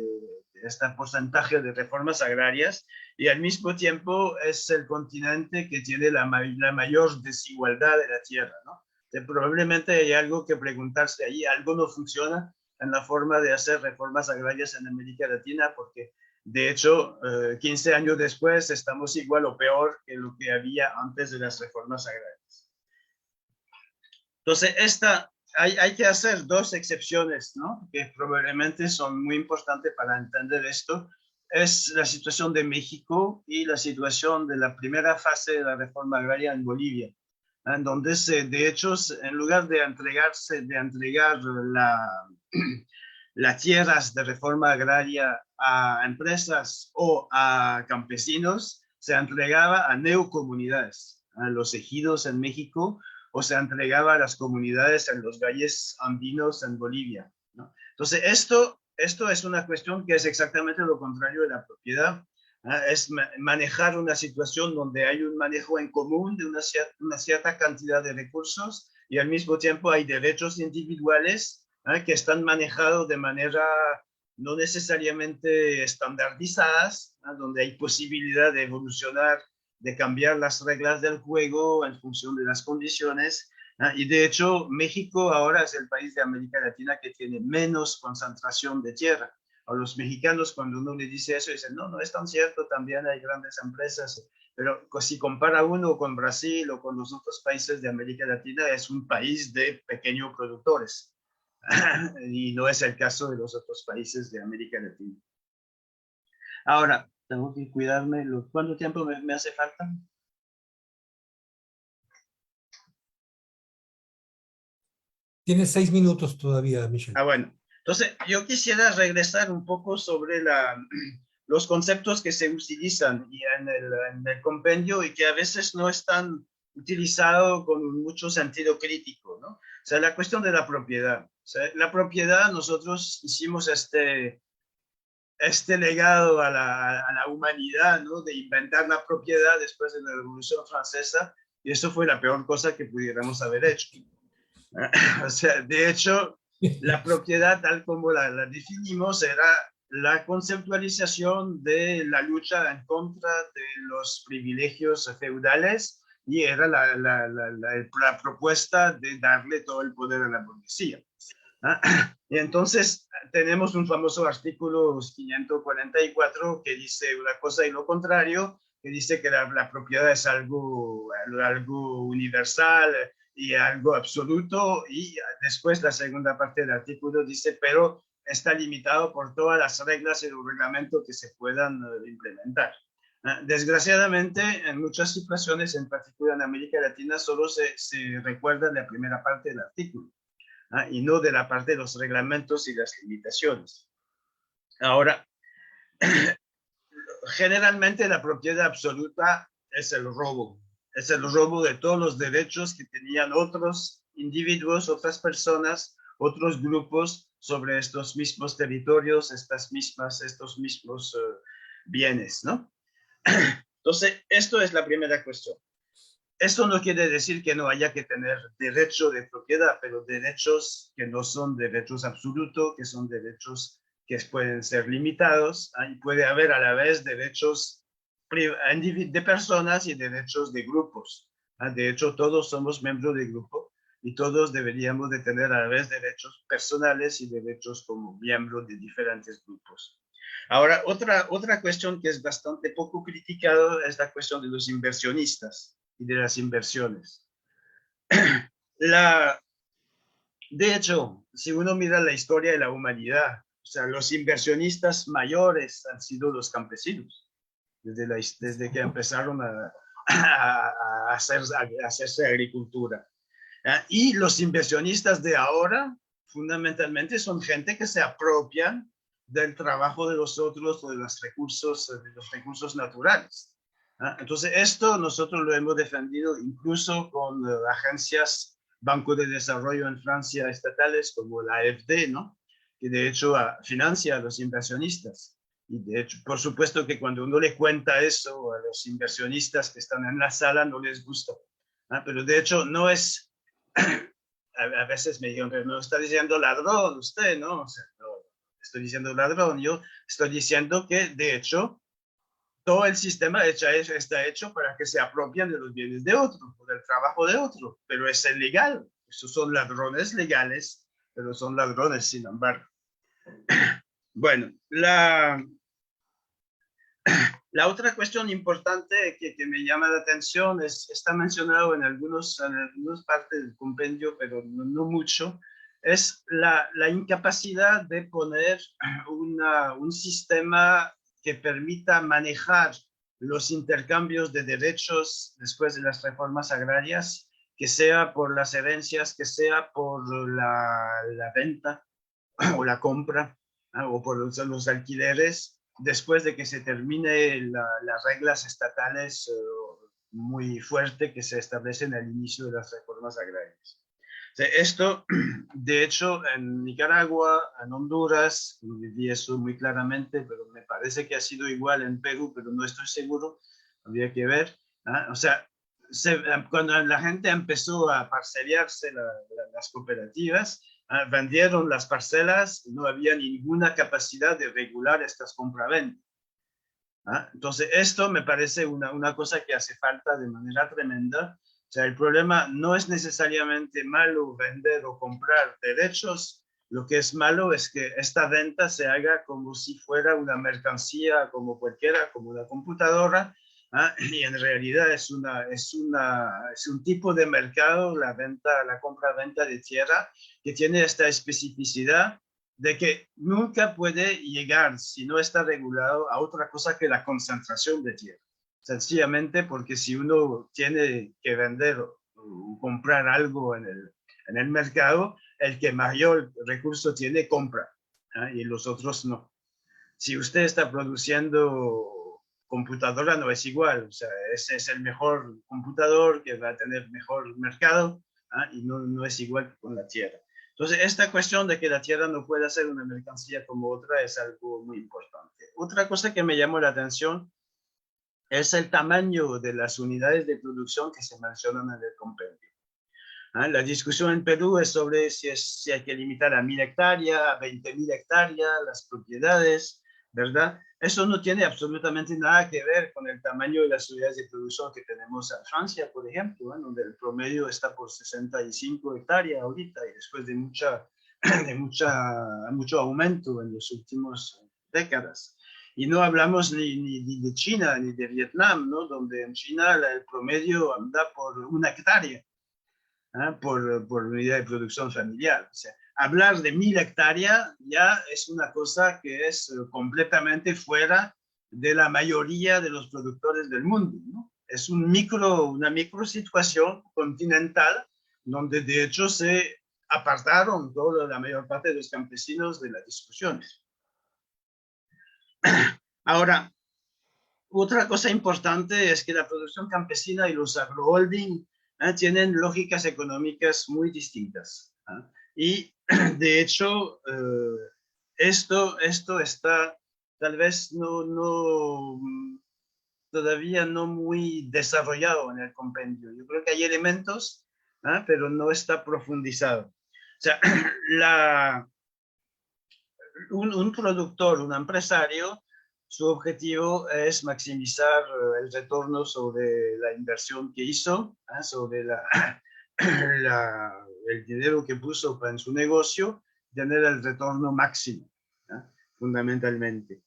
este porcentaje de reformas agrarias, y al mismo tiempo es el continente que tiene la mayor desigualdad de la tierra, ¿no? Probablemente hay algo que preguntarse ahí, algo no funciona en la forma de hacer reformas agrarias en América Latina, porque de hecho, 15 años después estamos igual o peor que lo que había antes de las reformas agrarias. Entonces, hay que hacer dos excepciones, ¿no? Que probablemente son muy importantes para entender esto. Es la situación de México y la situación de la primera fase de la reforma agraria en Bolivia, en donde de hecho, en lugar de entregar las tierras de reforma agraria a empresas o a campesinos, se entregaba a neocomunidades, a los ejidos en México, o se entregaba a las comunidades en los valles andinos en Bolivia, ¿no? Entonces, esto es una cuestión que es exactamente lo contrario de la propiedad. Es manejar una situación donde hay un manejo en común de una cierta cantidad de recursos, y al mismo tiempo hay derechos individuales que están manejados de manera no necesariamente estandarizadas, donde hay posibilidad de evolucionar, de cambiar las reglas del juego en función de las condiciones. Y de hecho, México ahora es el país de América Latina que tiene menos concentración de tierra. A los mexicanos, cuando uno le dice eso, dicen, no, no es tan cierto, también hay grandes empresas. Pero si compara uno con Brasil o con los otros países de América Latina, es un país de pequeños productores. Y no es el caso de los otros países de América Latina. Ahora, tengo que cuidarme. ¿Cuánto tiempo me hace falta?
Tienes 6 minutos todavía, Michel.
Bueno. Entonces, yo quisiera regresar un poco sobre los conceptos que se utilizan en el compendio y que a veces no están utilizados con mucho sentido crítico, ¿no? O sea, la cuestión de la propiedad. O sea, la propiedad, nosotros hicimos este legado a la humanidad, ¿no? De inventar la propiedad después de la Revolución Francesa, y eso fue la peor cosa que pudiéramos haber hecho. O sea, de hecho, la propiedad, tal como la definimos, era la conceptualización de la lucha en contra de los privilegios feudales, y era la propuesta de darle todo el poder a la burguesía. Y entonces tenemos un famoso artículo 544 que dice una cosa y lo contrario, que dice que la propiedad es algo universal y algo absoluto, y después la segunda parte del artículo dice, pero está limitado por todas las reglas y los reglamentos que se puedan implementar. Desgraciadamente, en muchas situaciones, en particular en América Latina, solo se recuerda la primera parte del artículo y no de la parte de los reglamentos y las limitaciones. Ahora, generalmente la propiedad absoluta es el robo de todos los derechos que tenían otros individuos, otras personas, otros grupos sobre estos mismos territorios, estos mismos bienes, ¿no? Entonces, esto es la primera cuestión. Esto no quiere decir que no haya que tener derecho de propiedad, pero derechos que no son derechos absolutos, que son derechos que pueden ser limitados, y puede haber a la vez derechos de personas y derechos de grupos. De hecho, todos somos miembros de grupo y todos deberíamos de tener a la vez derechos personales y derechos como miembros de diferentes grupos. Ahora, otra cuestión que es bastante poco criticada es la cuestión de los inversionistas y de las inversiones. De hecho, si uno mira la historia de la humanidad, o sea, los inversionistas mayores han sido los campesinos, desde que empezaron a hacerse agricultura. Y los inversionistas de ahora, fundamentalmente, son gente que se apropian del trabajo de los otros o de los recursos naturales. Entonces, esto nosotros lo hemos defendido incluso con agencias, bancos de desarrollo en Francia estatales como la AFD, ¿no? Que de hecho financia a los inversionistas. Y de hecho, por supuesto que cuando uno le cuenta eso a los inversionistas que están en la sala, no les gusta. Pero de hecho, no es... A veces me dijeron, pero no está diciendo ladrón usted, ¿no? O sea, no estoy diciendo ladrón, yo estoy diciendo que, de hecho, todo el sistema está hecho para que se apropien de los bienes de otro, o del trabajo de otro, pero es ilegal. Esos son ladrones legales, pero son ladrones sin embargo. Bueno, la otra cuestión importante que me llama la atención está mencionado en algunas partes del compendio, pero no mucho, es la incapacidad de poner un sistema que permita manejar los intercambios de derechos después de las reformas agrarias, que sea por las herencias, que sea por la venta o la compra, o por los alquileres, después de que se termine las reglas estatales muy fuertes que se establecen al inicio de las reformas agrarias. O sea, esto, de hecho, en Nicaragua, en Honduras, viví eso muy claramente, pero me parece que ha sido igual en Perú, pero no estoy seguro, habría que ver. O sea, cuando la gente empezó a parceliarse las cooperativas, vendieron las parcelas, no había ninguna capacidad de regular estas compraventas. Entonces, esto me parece una cosa que hace falta de manera tremenda. O sea, el problema no es necesariamente malo vender o comprar derechos. Lo que es malo es que esta venta se haga como si fuera una mercancía como cualquiera, como una computadora, y en realidad es un tipo de mercado, la compra-venta de tierra, que tiene esta especificidad de que nunca puede llegar, si no está regulado, a otra cosa que la concentración de tierra. Sencillamente porque si uno tiene que vender o comprar algo en el mercado, el que mayor recurso tiene compra, y los otros no. Si usted está produciendo computadora, no es igual. O sea, ese es el mejor computador que va a tener mejor mercado, y no es igual con la tierra. Entonces, esta cuestión de que la tierra no pueda ser una mercancía como otra es algo muy importante. Otra cosa que me llamó la atención es el tamaño de las unidades de producción que se mencionan en el compendio. La discusión en Perú es sobre si hay que limitar a 1000 hectáreas, a 20.000 hectáreas, las propiedades, ¿verdad? Eso no tiene absolutamente nada que ver con el tamaño de las unidades de producción que tenemos en Francia, por ejemplo, donde el promedio está por 65 hectáreas ahorita, y después de mucho aumento en las últimas décadas. Y no hablamos ni de China ni de Vietnam, ¿no? Donde en China el promedio anda por 1 hectárea, ¿eh? por unidad de producción familiar. O sea, hablar de 1000 hectáreas ya es una cosa que es completamente fuera de la mayoría de los productores del mundo, ¿no? Es una micro situación continental donde de hecho se apartaron la mayor parte de los campesinos de las discusiones. Ahora, otra cosa importante es que la producción campesina y los agroholding tienen lógicas económicas muy distintas. Y de hecho, esto está tal vez todavía no muy desarrollado en el compendio. Yo creo que hay elementos, pero no está profundizado. O sea, un productor, un empresario, su objetivo es maximizar el retorno sobre la inversión que hizo, sobre el dinero que puso en su negocio, tener el retorno máximo, fundamentalmente.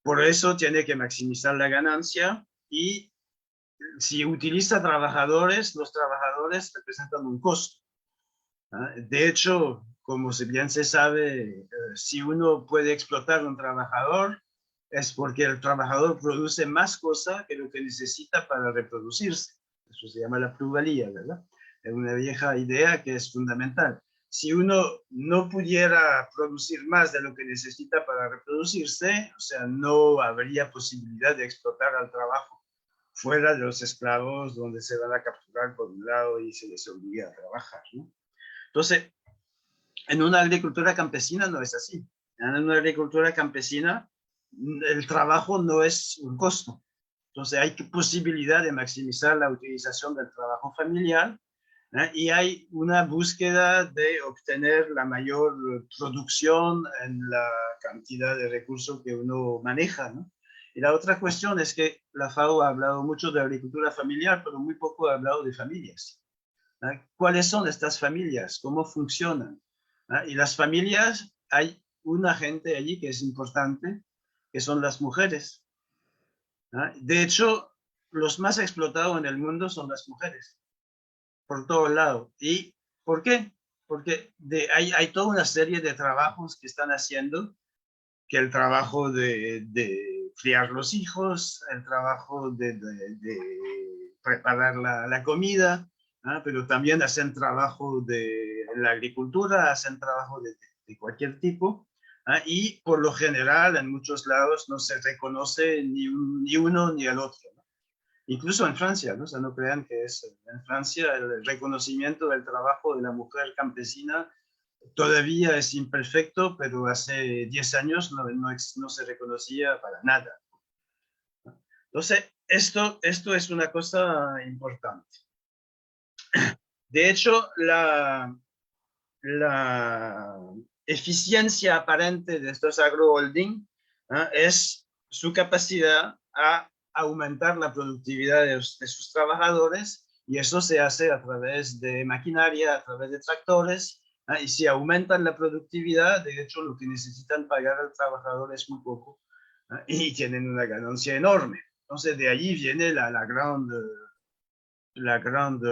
Por eso tiene que maximizar la ganancia y si utiliza trabajadores, los trabajadores representan un costo. De hecho, como bien se sabe, si uno puede explotar a un trabajador, es porque el trabajador produce más cosa que lo que necesita para reproducirse. Eso se llama la plusvalía, ¿verdad? Es una vieja idea que es fundamental. Si uno no pudiera producir más de lo que necesita para reproducirse, o sea, no habría posibilidad de explotar al trabajo fuera de los esclavos donde se van a capturar por un lado y se les obliga a trabajar, ¿no? Entonces, en una agricultura campesina no es así. En una agricultura campesina, el trabajo no es un costo. Entonces, hay posibilidad de maximizar la utilización del trabajo familiar, y hay una búsqueda de obtener la mayor producción en la cantidad de recursos que uno maneja, ¿no? Y la otra cuestión es que la FAO ha hablado mucho de agricultura familiar, pero muy poco ha hablado de familias. ¿Cuáles son estas familias? ¿Cómo funcionan? Y las familias, hay una gente allí que es importante, que son las mujeres. De hecho, los más explotados en el mundo son las mujeres, por todo lado. ¿Y por qué? Porque hay toda una serie de trabajos que están haciendo, que el trabajo de criar los hijos, el trabajo de preparar la comida, pero también hacen trabajo de la agricultura, hacen trabajo de cualquier tipo, y por lo general en muchos lados no se reconoce ni uno ni el otro, ¿no? Incluso en Francia, ¿no? O sea, no crean que en Francia el reconocimiento del trabajo de la mujer campesina todavía es imperfecto, pero hace 10 años no se reconocía para nada. Entonces, esto es una cosa importante. De hecho, la eficiencia aparente de estos agroholding es su capacidad a aumentar la productividad de sus trabajadores, y eso se hace a través de maquinaria, a través de tractores, y si aumentan la productividad, de hecho lo que necesitan pagar al trabajador es muy poco, y tienen una ganancia enorme. Entonces de allí viene la gran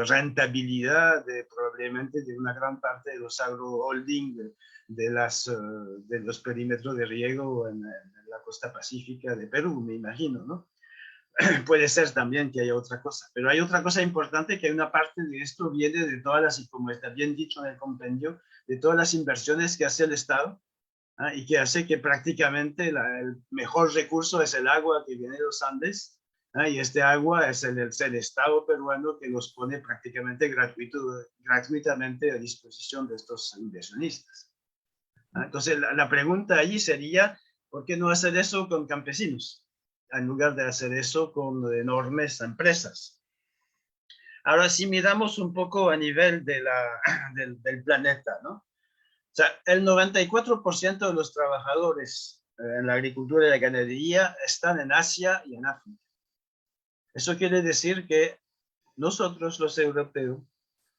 rentabilidad probablemente de una gran parte de los agroholding de los perímetros de riego en la costa pacífica de Perú, me imagino, ¿no? Puede ser también que haya otra cosa, pero hay otra cosa importante, que hay una parte de esto viene de todas las, como está bien dicho en el compendio, de todas las inversiones que hace el Estado, y que hace que prácticamente el mejor recurso es el agua que viene de los Andes, y este agua es el Estado peruano que los pone prácticamente gratuitamente a disposición de estos inversionistas. Entonces la pregunta allí sería, ¿por qué no hacer eso con campesinos en lugar de hacer eso con enormes empresas? Ahora, si miramos un poco a nivel del planeta, ¿no? O sea, el 94% de los trabajadores en la agricultura y la ganadería están en Asia y en África. Eso quiere decir que nosotros, los europeos,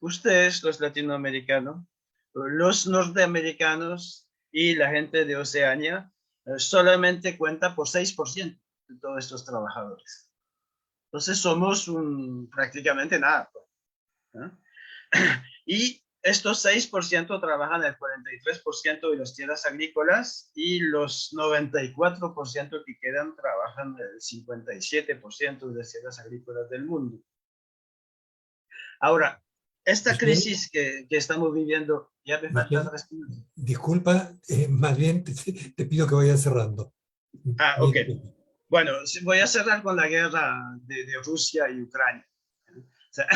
ustedes, los latinoamericanos, los norteamericanos y la gente de Oceanía, solamente cuenta por 6% de todos estos trabajadores. Entonces somos prácticamente nada. ¿No? Y estos 6% trabajan el 43% de las tierras agrícolas y los 94% que quedan trabajan el 57% de las tierras agrícolas del mundo. Ahora, esta crisis que estamos viviendo, ya me faltan 3 minutos.
Disculpa, más bien te pido que vayas cerrando.
Ok. Bueno, voy a cerrar con la guerra de Rusia y Ucrania. O sea,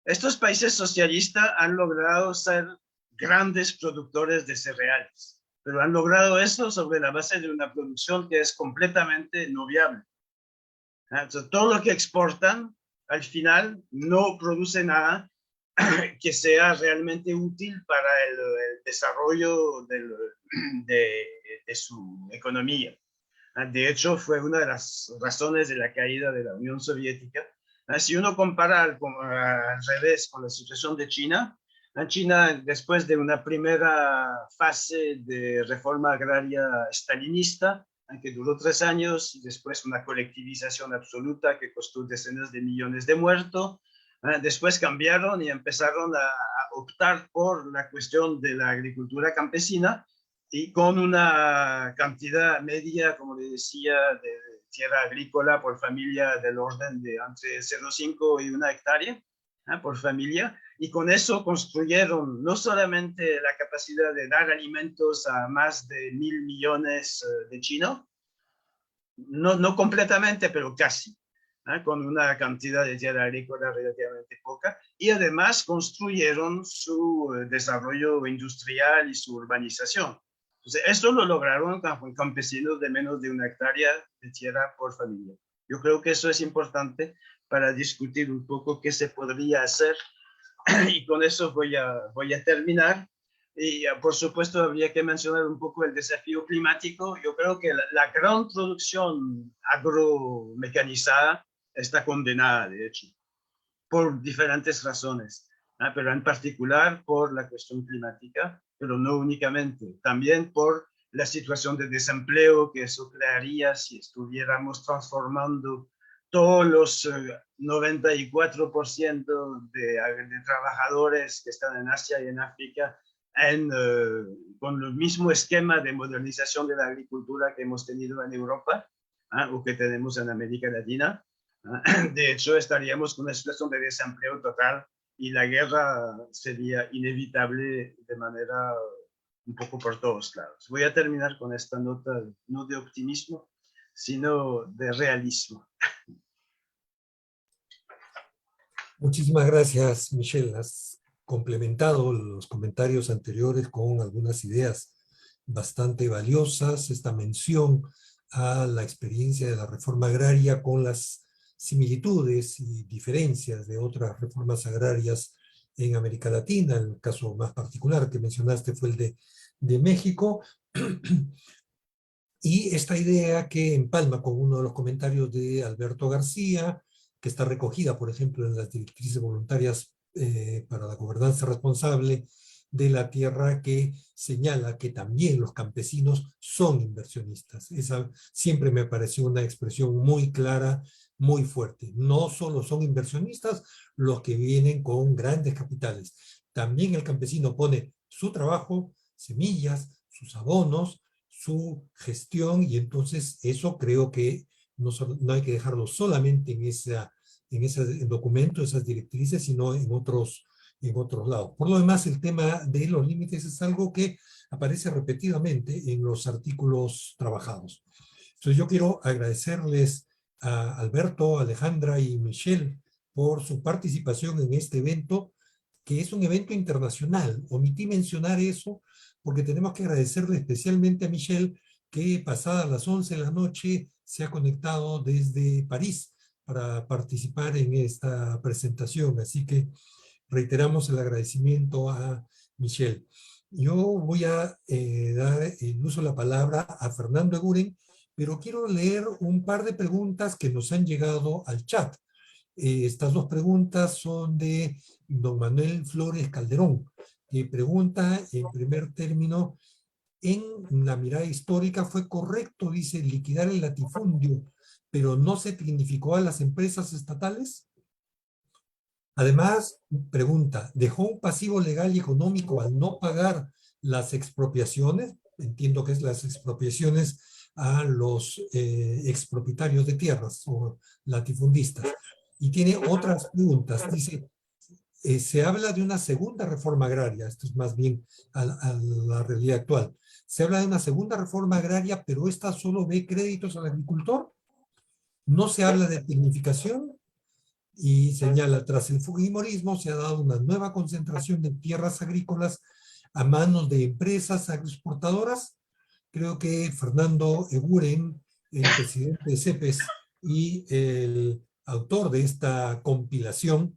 estos países socialistas han logrado ser grandes productores de cereales, pero han logrado eso sobre la base de una producción que es completamente no viable. Entonces, todo lo que exportan, al final, no produce nada que sea realmente útil para el desarrollo de su economía. De hecho, fue una de las razones de la caída de la Unión Soviética. Si uno compara al revés con la situación de China, China, después de una primera fase de reforma agraria stalinista, que duró 3 años, y después una colectivización absoluta que costó decenas de millones de muertos, después cambiaron y empezaron a optar por la cuestión de la agricultura campesina, y con una cantidad media, como le decía, de tierra agrícola por familia del orden de entre 0,5 y 1 hectárea por familia, y con eso construyeron no solamente la capacidad de dar alimentos a más de 1.000 millones de chinos, no completamente, pero casi, con una cantidad de tierra agrícola relativamente poca, y además construyeron su desarrollo industrial y su urbanización. Entonces, esto lo lograron con campesinos de menos de 1 hectárea de tierra por familia. Yo creo que eso es importante para discutir un poco qué se podría hacer, y con eso voy a terminar. Y por supuesto habría que mencionar un poco el desafío climático. Yo creo que la gran producción agromecanizada está condenada, de hecho, por diferentes razones, pero en particular por la cuestión climática, pero no únicamente, también por la situación de desempleo que eso crearía si estuviéramos transformando todos los 94% de trabajadores que están en Asia y en África con el mismo esquema de modernización de la agricultura que hemos tenido en Europa o que tenemos en América Latina. De hecho, estaríamos con una situación de desempleo total y la guerra sería inevitable de manera un poco por todos lados. Voy a terminar con esta nota no de optimismo, sino de realismo.
Muchísimas gracias, Michelle. Has complementado los comentarios anteriores con algunas ideas bastante valiosas. Esta mención a la experiencia de la reforma agraria con las similitudes y diferencias de otras reformas agrarias en América Latina. El caso más particular que mencionaste fue el de México. Y esta idea que empalma con uno de los comentarios de Alberto García, que está recogida, por ejemplo, en las directrices voluntarias para la gobernanza responsable de la tierra, que señala que también los campesinos son inversionistas. Esa siempre me pareció una expresión muy clara, muy fuerte. No solo son inversionistas los que vienen con grandes capitales, también el campesino pone su trabajo, semillas, sus abonos, su gestión, y entonces eso creo que no hay que dejarlo solamente en ese documento, esas directrices, sino en otros lados. Por lo demás, el tema de los límites es algo que aparece repetidamente en los artículos trabajados. Entonces yo quiero agradecerles a Alberto, Alejandra y Michelle por su participación en este evento, que es un evento internacional. Omití mencionar eso porque tenemos que agradecerle especialmente a Michelle, que pasadas las 11 de la noche se ha conectado desde París para participar en esta presentación. Así que reiteramos el agradecimiento a Michelle. Yo voy a dar el uso de la palabra a Fernando Eguren, pero quiero leer un par de preguntas que nos han llegado al chat. Estas 2 preguntas son de don Manuel Flores Calderón, que pregunta en primer término, en la mirada histórica fue correcto, dice, liquidar el latifundio, pero no se dignificó a las empresas estatales. Además, pregunta, ¿dejó un pasivo legal y económico al no pagar las expropiaciones? Entiendo que es las expropiaciones a los expropietarios de tierras o latifundistas. Y tiene otras preguntas. Dice, se habla de una segunda reforma agraria, esto es más bien a la realidad actual. Se habla de una segunda reforma agraria, pero esta solo ve créditos al agricultor. No se habla de tecnificación. Y señala, tras el fujimorismo se ha dado una nueva concentración de tierras agrícolas a manos de empresas agroexportadoras. Creo que Fernando Eguren, el presidente de CEPES y el autor de esta compilación,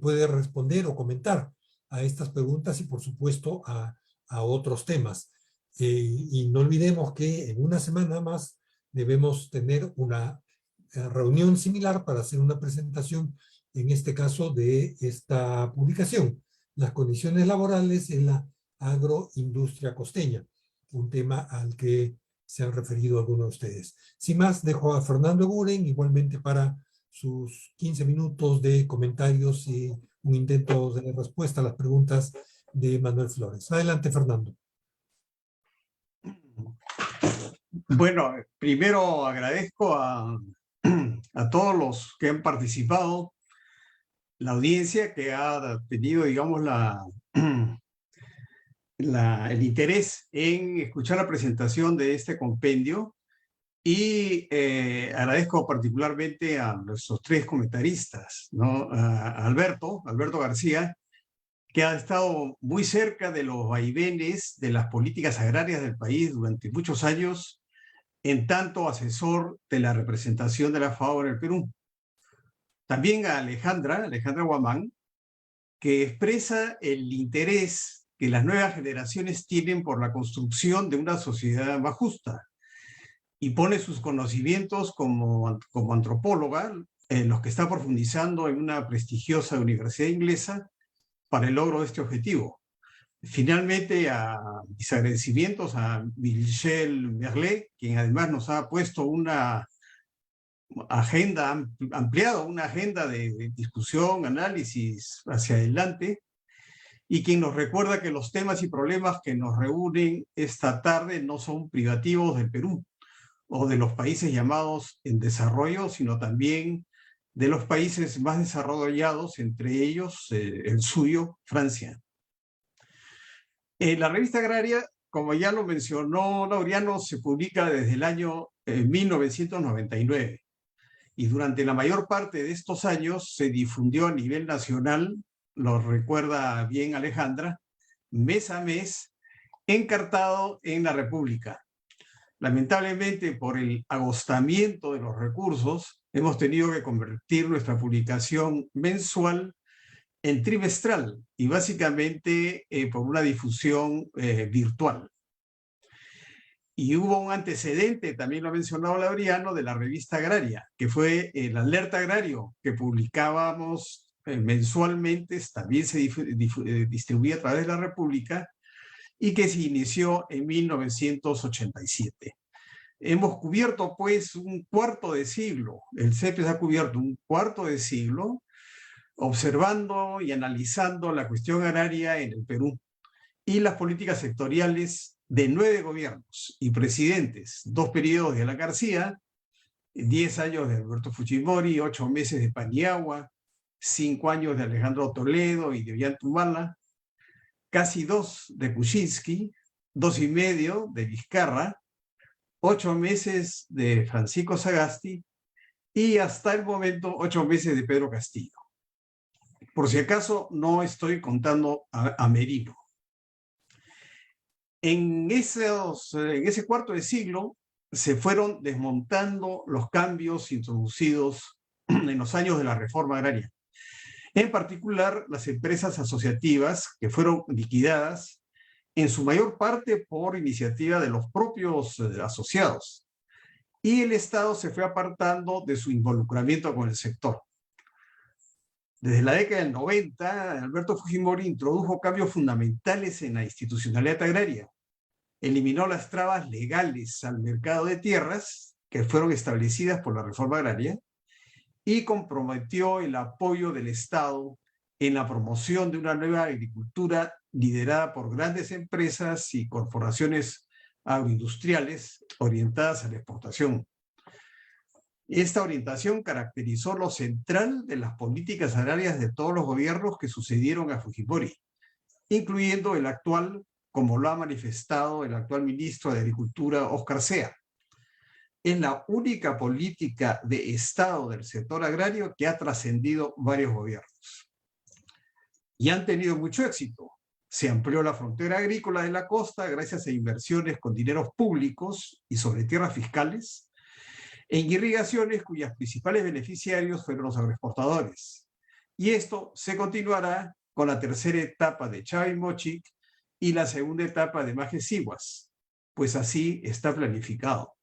puede responder o comentar a estas preguntas y por supuesto a otros temas. Y no olvidemos que en una semana más debemos tener una reunión similar para hacer una presentación, en este caso, de esta publicación, las condiciones laborales en la agroindustria costeña, un tema al que se han referido algunos de ustedes. Sin más, dejo a Fernando Eguren, igualmente para sus 15 minutos de comentarios y un intento de respuesta a las preguntas de Manuel Flores. Adelante, Fernando.
Bueno, primero agradezco a todos los que han participado, la audiencia que ha tenido, digamos, el interés en escuchar la presentación de este compendio y agradezco particularmente a nuestros tres comentaristas, ¿no? A Alberto García, que ha estado muy cerca de los vaivenes de las políticas agrarias del país durante muchos años, en tanto asesor de la representación de la FAO en el Perú. También a Alejandra Guamán, que expresa el interés que las nuevas generaciones tienen por la construcción de una sociedad más justa y pone sus conocimientos como antropóloga en los que está profundizando en una prestigiosa universidad inglesa para el logro de este objetivo. Finalmente, mis agradecimientos a Michel Merlet, quien además nos ha puesto una agenda, ampliado una agenda de discusión, análisis hacia adelante, y quien nos recuerda que los temas y problemas que nos reúnen esta tarde no son privativos del Perú o de los países llamados en desarrollo, sino también de los países más desarrollados, entre ellos el suyo, Francia. La revista agraria, como ya lo mencionó Laureano, se publica desde el año 1999 y durante la mayor parte de estos años se difundió a nivel nacional, lo recuerda bien Alejandra, mes a mes, encartado en la República. Lamentablemente, por el agostamiento de los recursos, hemos tenido que convertir nuestra publicación mensual en trimestral y básicamente por una difusión virtual. Y hubo un antecedente, también lo ha mencionado Laureano, de la revista agraria, que fue el Alerta Agrario, que publicábamos mensualmente, también se distribuía a través de la República, y que se inició en 1987. Hemos cubierto, pues, un cuarto de siglo. El CEPES ha cubierto un cuarto de siglo observando y analizando la cuestión agraria en el Perú y las políticas sectoriales de 9 gobiernos y presidentes, 2 periodos de Alan García, 10 años de Alberto Fujimori, 8 meses de Paniagua, 5 años de Alejandro Toledo y de Ollanta, casi 2 de Kuczynski, 2 y medio de Vizcarra, 8 meses de Francisco Sagasti y hasta el momento 8 meses de Pedro Castillo. Por si acaso no estoy contando a Merino. En ese cuarto de siglo se fueron desmontando los cambios introducidos en los años de la reforma agraria. En particular, las empresas asociativas que fueron liquidadas en su mayor parte por iniciativa de los propios asociados. Y el Estado se fue apartando de su involucramiento con el sector. Desde la década del 90, Alberto Fujimori introdujo cambios fundamentales en la institucionalidad agraria, eliminó las trabas legales al mercado de tierras que fueron establecidas por la reforma agraria y comprometió el apoyo del Estado en la promoción de una nueva agricultura liderada por grandes empresas y corporaciones agroindustriales orientadas a la exportación. Esta orientación caracterizó lo central de las políticas agrarias de todos los gobiernos que sucedieron a Fujimori, incluyendo el actual, como lo ha manifestado el actual ministro de Agricultura, Óscar Sea. Es la única política de Estado del sector agrario que ha trascendido varios gobiernos. Y han tenido mucho éxito. Se amplió la frontera agrícola de la costa gracias a inversiones con dineros públicos y sobre tierras fiscales en irrigaciones cuyas principales beneficiarios fueron los agroexportadores. Y esto se continuará con la tercera etapa de Chavimochic y la segunda etapa de Majes-Sihuas, pues así está planificado.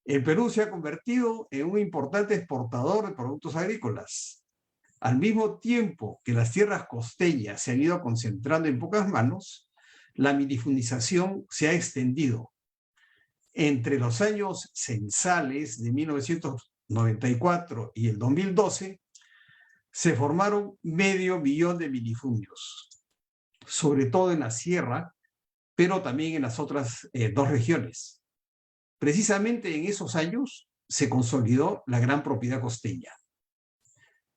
El Perú se ha convertido en un importante exportador de productos agrícolas. Al mismo tiempo que las tierras costeñas se han ido concentrando en pocas manos, la minifundización se ha extendido. Entre los años censales de 1994 y el 2012, se formaron 500.000 de minifundios, sobre todo en la sierra, pero también en las otras dos regiones. Precisamente en esos años se consolidó la gran propiedad costeña.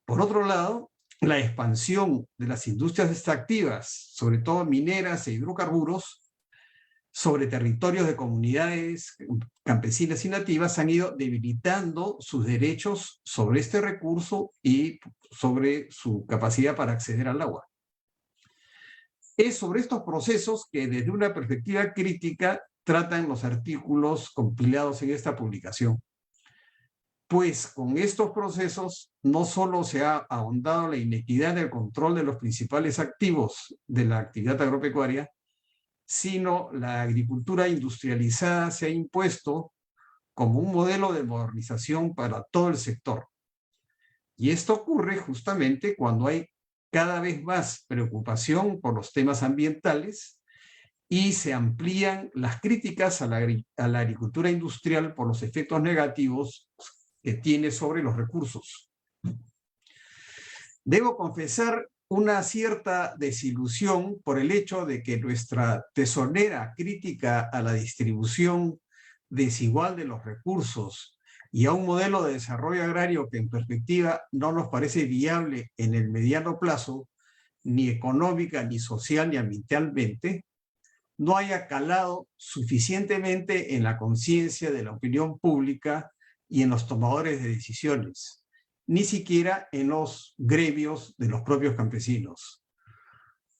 Por otro lado, la expansión de las industrias extractivas, sobre todo mineras e hidrocarburos, sobre territorios de comunidades campesinas y nativas han ido debilitando sus derechos sobre este recurso y sobre su capacidad para acceder al agua. Es sobre estos procesos que desde una perspectiva crítica tratan los artículos compilados en esta publicación. Pues con estos procesos no solo se ha ahondado la inequidad en el control de los principales activos de la actividad agropecuaria, sino la agricultura industrializada se ha impuesto como un modelo de modernización para todo el sector. Y esto ocurre justamente cuando hay cada vez más preocupación por los temas ambientales y se amplían las críticas a la agricultura industrial por los efectos negativos que tiene sobre los recursos. Debo confesar una cierta desilusión por el hecho de que nuestra tesonera crítica a la distribución desigual de los recursos y a un modelo de desarrollo agrario que en perspectiva no nos parece viable en el mediano plazo, ni económica, ni social, ni ambientalmente, no haya calado suficientemente en la conciencia de la opinión pública y en los tomadores de decisiones, ni siquiera en los gremios de los propios campesinos.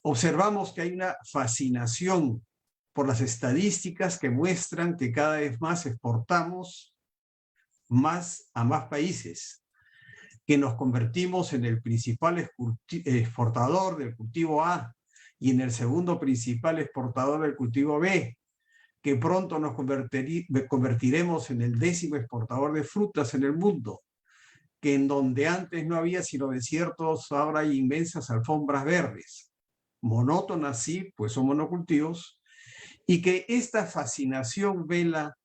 Observamos que hay una fascinación por las estadísticas que muestran que cada vez más exportamos más a más países, que nos convertimos en el principal exportador del cultivo A y en el segundo principal exportador del cultivo B, que pronto nos convertiremos en el 10º exportador de frutas en el mundo, que en donde antes no había sino desiertos, ahora hay inmensas alfombras verdes, monótonas sí, pues son monocultivos, y que esta fascinación vela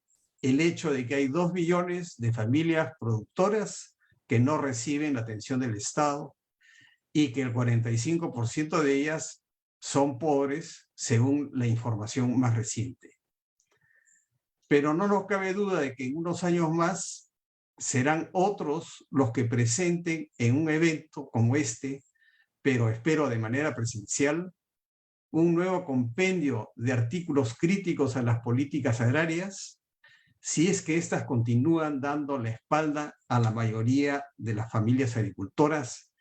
el hecho de que hay 2 millones de familias productoras que no reciben la atención del Estado y que el 45% de ellas son pobres, según la información más reciente. Pero no nos cabe duda de que en unos años más serán otros los que presenten en un evento como este, pero espero de manera presencial, un nuevo compendio de artículos críticos a las políticas agrarias, si es que éstas continúan dando la espalda a la mayoría de las familias agricultoras,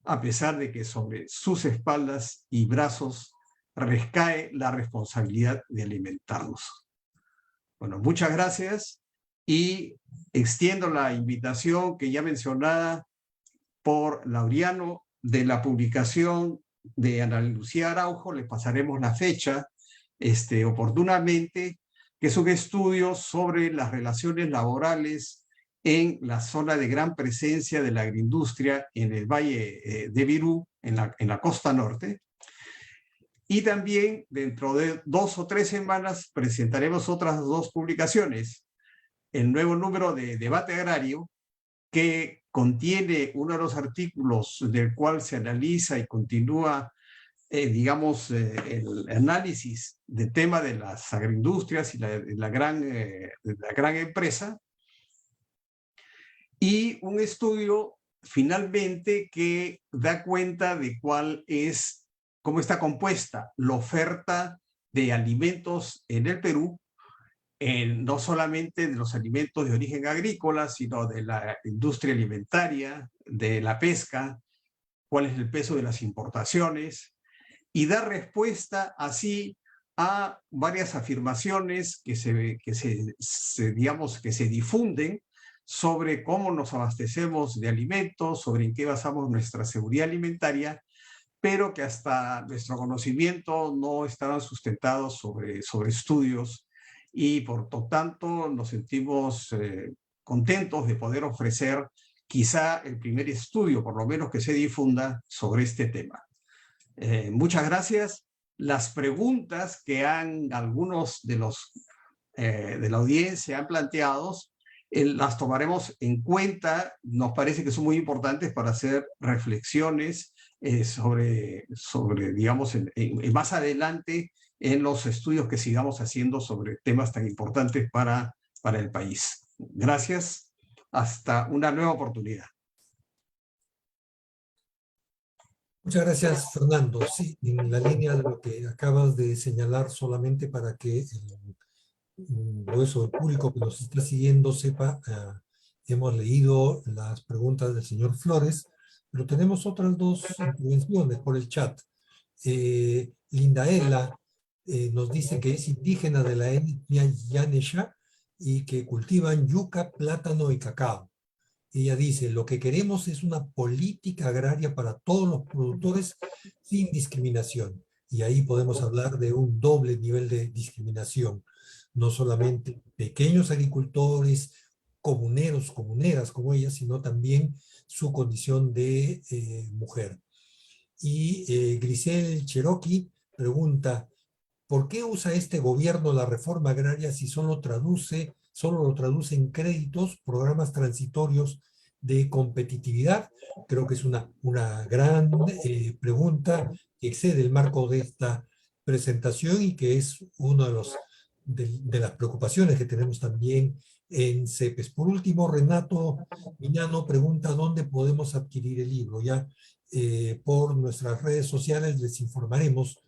a pesar de que sobre sus espaldas y brazos recae la responsabilidad de alimentarnos. Bueno, muchas gracias y extiendo la invitación que ya mencionada por Laureano de la publicación de Ana Lucía Araujo. Le pasaremos la fecha oportunamente, que es un estudio sobre las relaciones laborales en la zona de gran presencia de la agroindustria en el Valle de Virú, en la costa norte, Y también dentro de 2 o 3 semanas presentaremos otras 2 publicaciones. El nuevo número de Debate Agrario, que contiene uno de los artículos del cual se analiza y continúa, digamos, el análisis del tema de las agroindustrias y la gran empresa, y un estudio finalmente que da cuenta de cómo está compuesta la oferta de alimentos en el Perú, no solamente de los alimentos de origen agrícola, sino de la industria alimentaria, de la pesca, cuál es el peso de las importaciones, y da respuesta así a varias afirmaciones digamos, que se difunden sobre cómo nos abastecemos de alimentos, sobre en qué basamos nuestra seguridad alimentaria, pero que hasta nuestro conocimiento no estaban sustentados sobre estudios, y por lo tanto nos sentimos contentos de poder ofrecer quizá el primer estudio, por lo menos que se difunda, sobre este tema. Muchas gracias. Las preguntas que algunos de la audiencia han planteado, las tomaremos en cuenta. Nos parece que son muy importantes para hacer reflexiones sobre digamos, más adelante en los estudios que sigamos haciendo sobre temas tan importantes para el país. Gracias. Hasta una nueva oportunidad.
Muchas gracias, Fernando. Sí, en la línea de lo que acabas de señalar, solamente para que el grueso del público que nos está siguiendo sepa, hemos leído las preguntas del señor Flores, pero tenemos otras 2 intervenciones por el chat. Lindaela nos dice que es indígena de la etnia Yanesha y que cultivan yuca, plátano y cacao. Ella dice, lo que queremos es una política agraria para todos los productores sin discriminación. Y ahí podemos hablar de un doble nivel de discriminación. No solamente pequeños agricultores, comuneros, comuneras como ella, sino también su condición de mujer. Y Grisel Cherokee pregunta, ¿por qué usa este gobierno la reforma agraria si solo lo traduce en créditos, programas transitorios de competitividad? Creo que es una gran pregunta que excede el marco de esta presentación y que es una de las preocupaciones que tenemos también en CEPES. Por último, Renato Miñano pregunta dónde podemos adquirir el libro. Ya por nuestras redes sociales les informaremos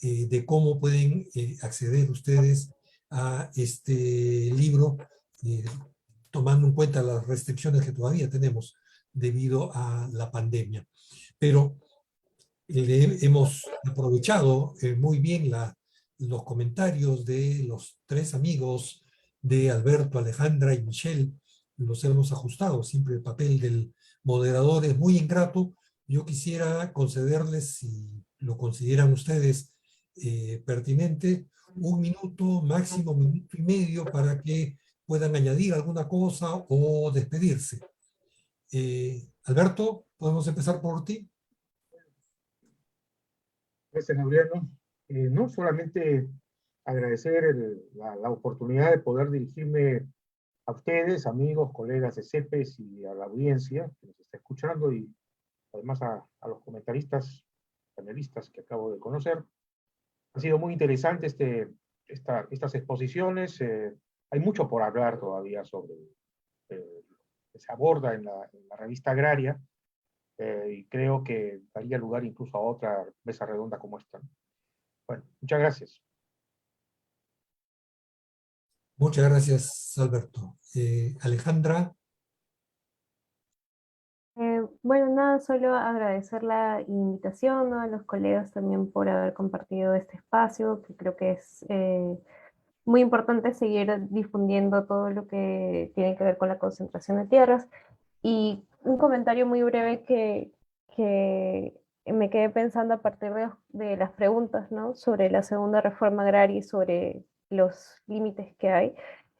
de cómo pueden acceder ustedes a este libro, tomando en cuenta las restricciones que todavía tenemos debido a la pandemia. Pero hemos aprovechado muy bien los comentarios de los 3 amigos de Alberto, Alejandra y Michelle. Los hemos ajustado. Siempre el papel del moderador es muy ingrato. Yo quisiera concederles, si lo consideran ustedes pertinente, 1 minuto, máximo 1 minuto y medio, para que puedan añadir alguna cosa o despedirse. Alberto, ¿podemos empezar por ti?
Gracias, Laureano. No solamente agradecer la oportunidad de poder dirigirme a ustedes, amigos, colegas de CEPES, y a la audiencia que nos está escuchando, y además a los comentaristas, panelistas que acabo de conocer. Han sido muy interesantes estas exposiciones. Hay mucho por hablar todavía sobre que se aborda en la revista Agraria, y creo que daría lugar incluso a otra mesa redonda como esta. Bueno, muchas gracias.
Muchas gracias, Alberto. Alejandra.
Bueno, nada, solo agradecer la invitación, ¿no?, a los colegas también por haber compartido este espacio, que creo que es muy importante seguir difundiendo todo lo que tiene que ver con la concentración de tierras. Y un comentario muy breve que me quedé pensando a partir de las preguntas, ¿no?, sobre la segunda reforma agraria y sobre los límites que hay.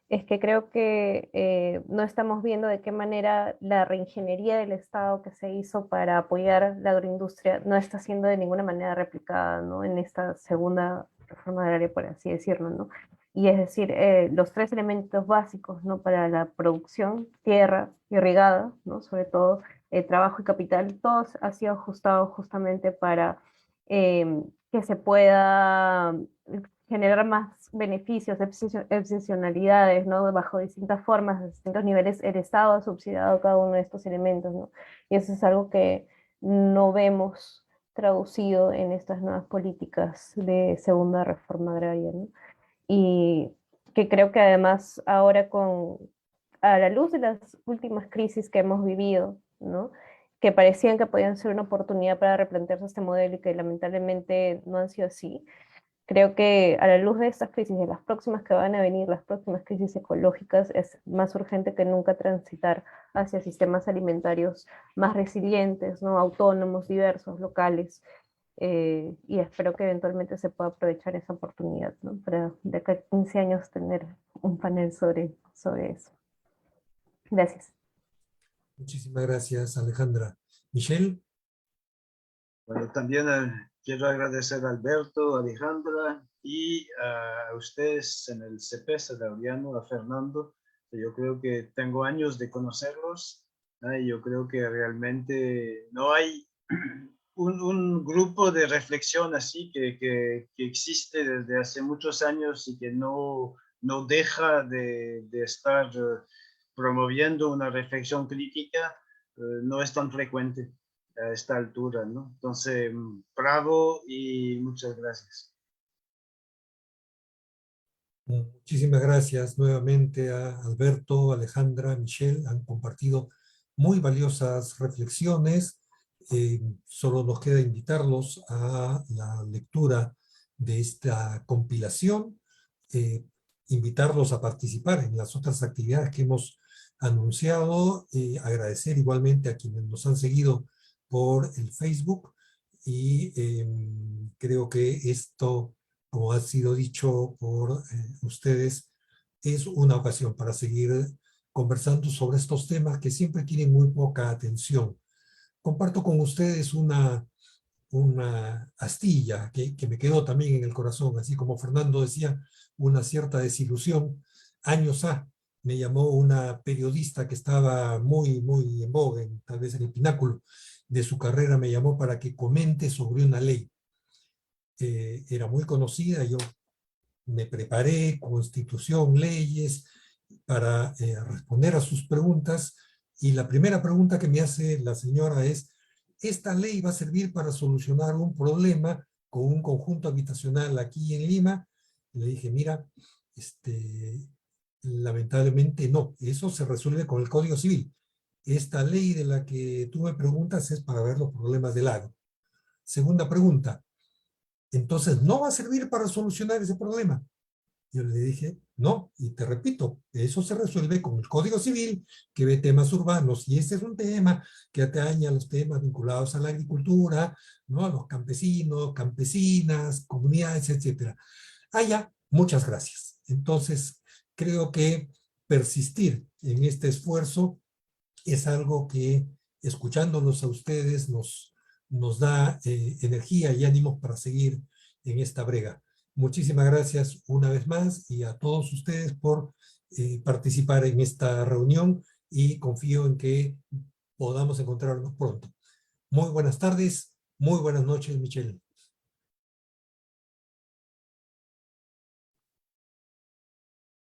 es que creo que no estamos viendo de qué manera la reingeniería del Estado que se hizo para apoyar la agroindustria no está siendo de ninguna manera replicada, ¿no? En esta segunda reforma agraria, por así decirlo, ¿no? Y es decir, los tres elementos básicos, ¿no? Para la producción, tierra irrigada, ¿no? Sobre todo trabajo y capital, todo ha sido ajustado justamente para que se pueda generar más beneficios, excepcionalidades, ¿no? Bajo distintas formas, de distintos niveles, el Estado ha subsidiado cada uno de estos elementos, ¿no? Y eso es algo que no vemos traducido en estas nuevas políticas de segunda reforma agraria, ¿no? Y que creo que además ahora a la luz de las últimas crisis que hemos vivido, ¿no? Que parecían que podían ser una oportunidad para replantearse este modelo y que lamentablemente no han sido así. Creo que a la luz de estas crisis, de las próximas que van a venir, las próximas crisis ecológicas, es más urgente que nunca transitar hacia sistemas alimentarios más resilientes, ¿no? Autónomos, diversos, locales, y espero que eventualmente se pueda aprovechar esa oportunidad, ¿no? Para de acá a 15 años tener un panel sobre eso. Gracias.
Muchísimas gracias, Alejandra. Michelle.
Bueno, también quiero agradecer a Alberto, a Alejandra y a ustedes en el CEPES, a Laureano, a Fernando. Yo creo que tengo años de conocerlos. Y yo creo que realmente no hay un grupo de reflexión así que existe desde hace muchos años y que no deja de estar promoviendo una reflexión crítica, no es tan frecuente a esta altura, ¿no? Entonces, bravo y muchas gracias.
Muchísimas gracias nuevamente a Alberto, Alejandra, Michelle. Han compartido muy valiosas reflexiones. Solo nos queda invitarlos a la lectura de esta compilación, invitarlos a participar en las otras actividades que hemos anunciado, agradecer igualmente a quienes nos han seguido por el Facebook y creo que esto, como ha sido dicho por ustedes, es una ocasión para seguir conversando sobre estos temas que siempre tienen muy poca atención. Comparto con ustedes una astilla que me quedó también en el corazón, así como Fernando decía, una cierta desilusión. Años me llamó una periodista que estaba muy en voga, tal vez en el pináculo de su carrera, me llamó para que comente sobre una ley. Era muy conocida, yo me preparé, constitución, leyes, para responder a sus preguntas, y la primera pregunta que me hace la señora es: ¿esta ley va a servir para solucionar un problema con un conjunto habitacional aquí en Lima? Le dije, mira, lamentablemente no, eso se resuelve con el Código Civil. Esta ley de la que tú me preguntas es para ver los problemas del agro. Segunda pregunta, entonces ¿no va a servir para solucionar ese problema? Yo le dije, no, y te repito, eso se resuelve con el Código Civil, que ve temas urbanos, y este es un tema que atañe a los temas vinculados a la agricultura, ¿no? A los campesinos, campesinas, comunidades, etc. Ya, muchas gracias. Entonces, creo que persistir en este esfuerzo es algo que, escuchándolos a ustedes, nos da energía y ánimo para seguir en esta brega. Muchísimas gracias una vez más y a todos ustedes por participar en esta reunión, y confío en que podamos encontrarnos pronto. Muy buenas tardes, muy buenas noches, Michelle.